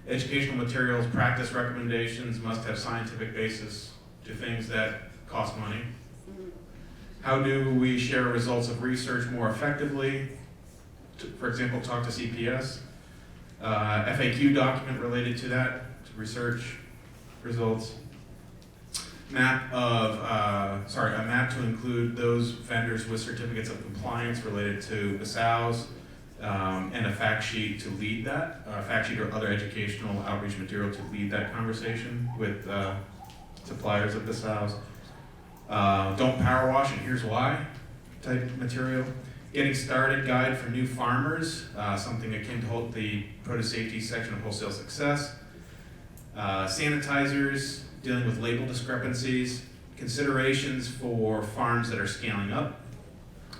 Educational materials, practice recommendations must have scientific basis to things that cost money. How do we share results of research more effectively? For example, talk to CPS. FAQ document related to that, to research results. A map to include those vendors with certificates of compliance related to the SAOs, and a fact sheet to lead that, a fact sheet or other educational outreach material to lead that conversation with suppliers of this house. Don't power wash, and here's why type material. Getting started guide for new farmers, something akin to the produce safety section of wholesale success. Sanitizers, dealing with label discrepancies. Considerations for farms that are scaling up.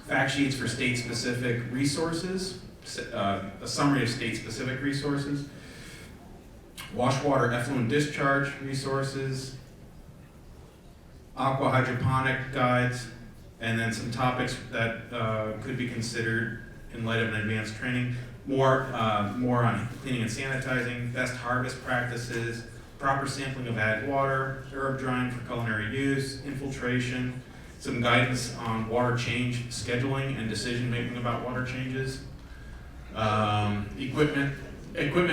Fact sheets for state-specific resources, a summary of state-specific resources. Wash water effluent discharge resources. Aqua hydroponic guides, and then some topics that could be considered in light of an advanced training. More on cleaning and sanitizing, best harvest practices, proper sampling of ag water, herb drying for culinary use, infiltration, some guidance on water change scheduling and decision making about water changes, equipment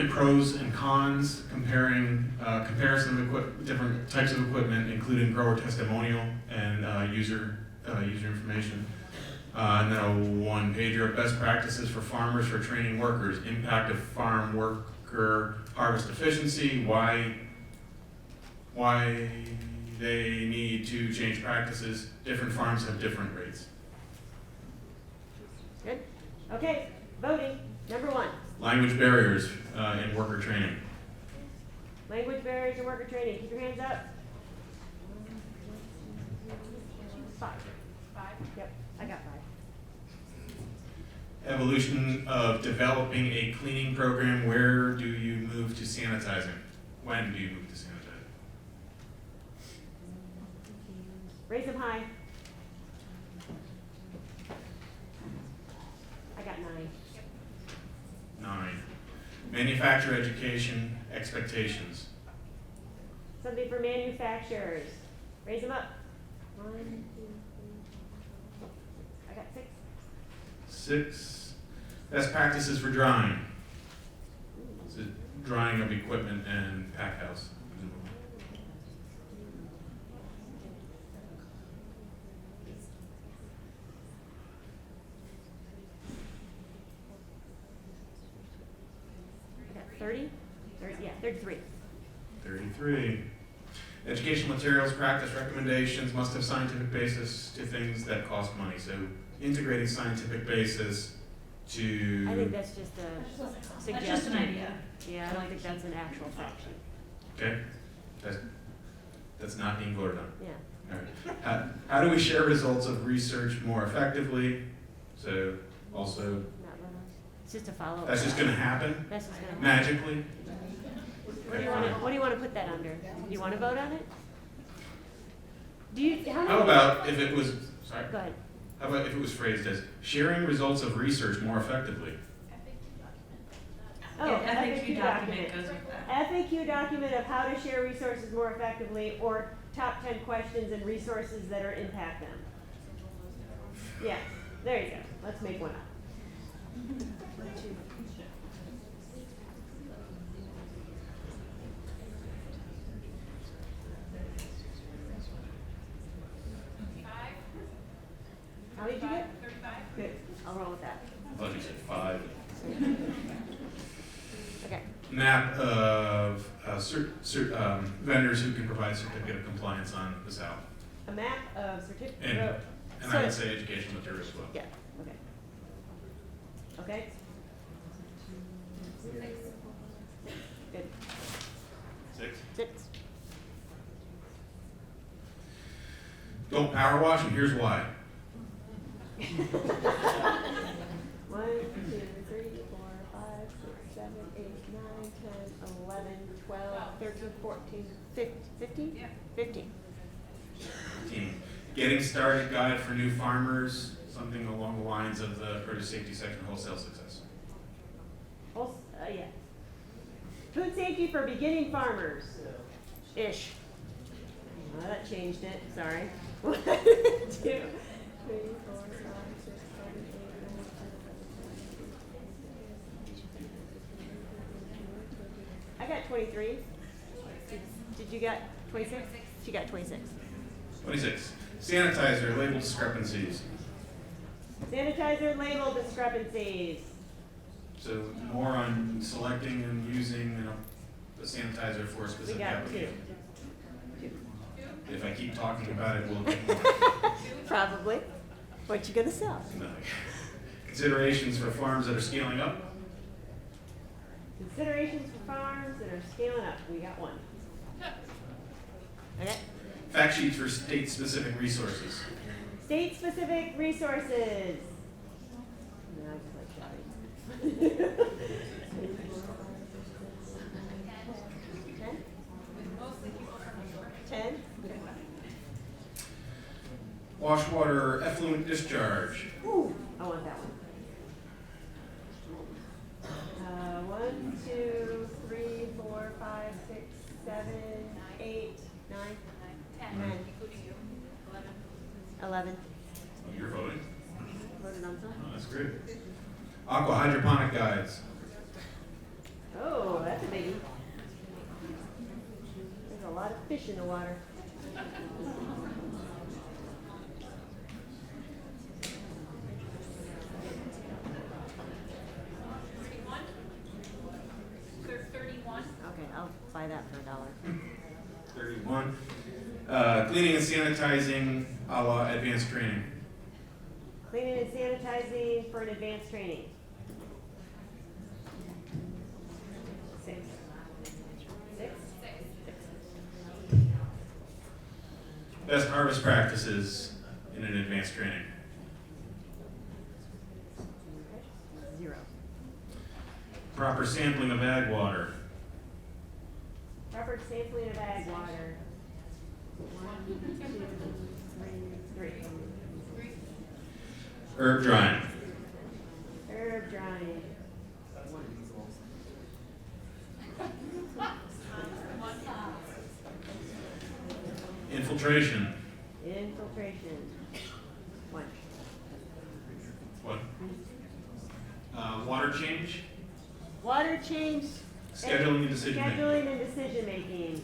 pros and cons, comparison of different types of equipment, including grower testimonial and user information. And then a one-pager of best practices for farmers for training workers, impact of farm worker harvest efficiency, why they need to change practices. Different farms have different rates. Good. Okay, voting. Number 1. Language barriers in worker training. Language barriers in worker training. Keep your hands up. 5. Yep, I got 5. Evolution of developing a cleaning program. Where do you move to sanitizing? When do you move to sanitizing? Raise them high. I got 9. 9. Manufacturer education expectations. Something for manufacturers. Raise them up. 1, 2, 3. I got 6. 6. Best practices for drying. Is it drying of equipment and pack house? I got 30? Yeah, 33. 33. Educational materials, practice recommendations must have scientific basis to things that cost money. So integrating scientific basis to... I think that's just a suggestion. That's just an idea. Yeah, I don't think that's an actual fact sheet. Okay? That's not being voted on. Yeah. All right. How do we share results of research more effectively? So also... Not really. It's just a follow-up. That's just going to happen? That's just going to Magically? What do you want to put that under? Do you want to vote on it? How about if it was... Sorry? Go ahead. How about if it was phrased as sharing results of research more effectively? Oh, Yeah, FAQ document goes with that. FAQ document of how to share resources more effectively, or top 10 questions and resources that are impact them. Yeah, there you go. Let's make one up. How did you get? 35. Good. I'll roll with that. I thought you said 5. Okay. Map of vendors who can provide certificate of compliance on the South. A map of certificate. And I would say educational materials as well. Yeah. Okay. Okay. Good. 6. 6. Don't power wash, and here's why. 1, 2, 3, 4, 5, 6, 7, 8, 9, 10, 11, 12, 13, 14, 15? Yeah. 15. 15. Getting started guide for new farmers, something along the lines of the produce safety section wholesale success. Yeah. Food safety for beginning farmers. Ish. Oh, that changed it. Sorry. 1, 2, 3, 4, 5, 6, 7, 8, 9, 10, 11. I got 23. Did you get 26? She got 26. 26. Sanitizer label discrepancies. Sanitizer label discrepancies. So more on selecting and using, you know, the sanitizer for a We specific got application. two. If I keep talking about it, we'll get more. Probably. What you gonna sell? No. Considerations for farms that are scaling up. Considerations for farms that are scaling up. We got one. Okay. Fact sheets for state-specific resources. State-specific resources. No, I just like shouting. 10? Wash water effluent discharge. Ooh, I want that one. 1, 2, 3, 4, 5, 6, 7, 8, 9, 10. Including you. 11. Oh, you're voting? Voted on some? Oh, that's great. Aqua hydroponic guides. Oh, that's a biggie. There's a lot of fish in the water. Okay, I'll buy that for $1. 31. Cleaning and sanitizing a la advanced training. Cleaning and sanitizing for an advanced training. 6. 6? Best harvest practices in an advanced training. 0. Proper sampling of ag water. Proper sampling of ag water. 1, 2, 3, 3. Herb drying. Herb drying. 1. Infiltration. Infiltration. 1. What? Water change. Water change. Scheduling and decision making. Scheduling and decision making.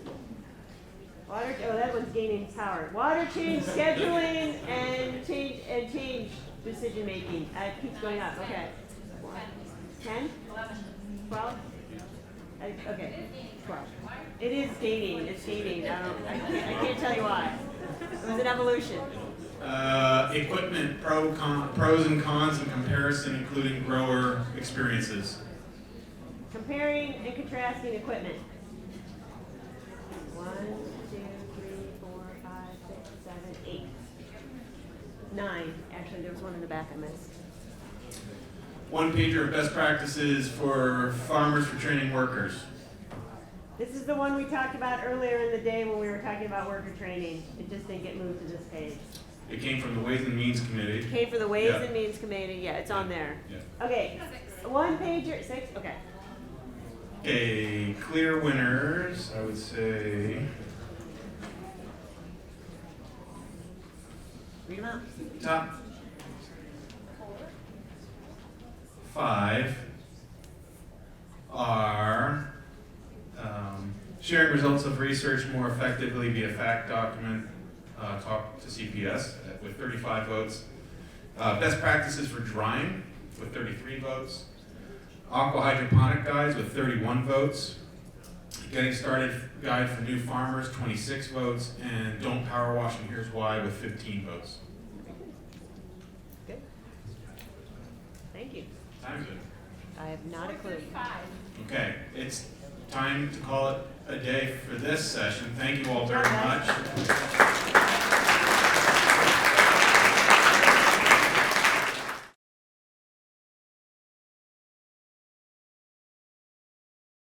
Water. Oh, that one's gaining power. Water change, scheduling, and change decision making. It keeps going up. Okay. 10. 12. Okay. 12. It is gaining. It's gaining. I can't tell you why. It was an evolution. Equipment pros and cons in comparison, including grower experiences. Comparing and contrasting equipment. 1, 2, 3, 4, 5, 6, 7, 8. 9. Actually, there was one in the back I missed. One pager of best practices for farmers for training workers. This is the one we talked about earlier in the day when we were talking about worker training. It just didn't get moved to this page. It came from the Ways and Means Committee. It came from the Ways and Means Committee. Yeah, it's on there. Yeah. Okay. 1 pager. 6. Okay. Okay, clear winners, I would say. Read them out. Top 5 are sharing results of research more effectively via fact document, talk to CPS with 35 votes. Best practices for drying with 33 votes. Aqua hydroponic guides with 31 votes. Getting started guide for new farmers, 26 votes. And don't power wash and here's why with 15 votes. Good. Thank you. Time's it. I have not a clue. Okay, it's time to call it a day for this session. Thank you all very Good job, guys. much.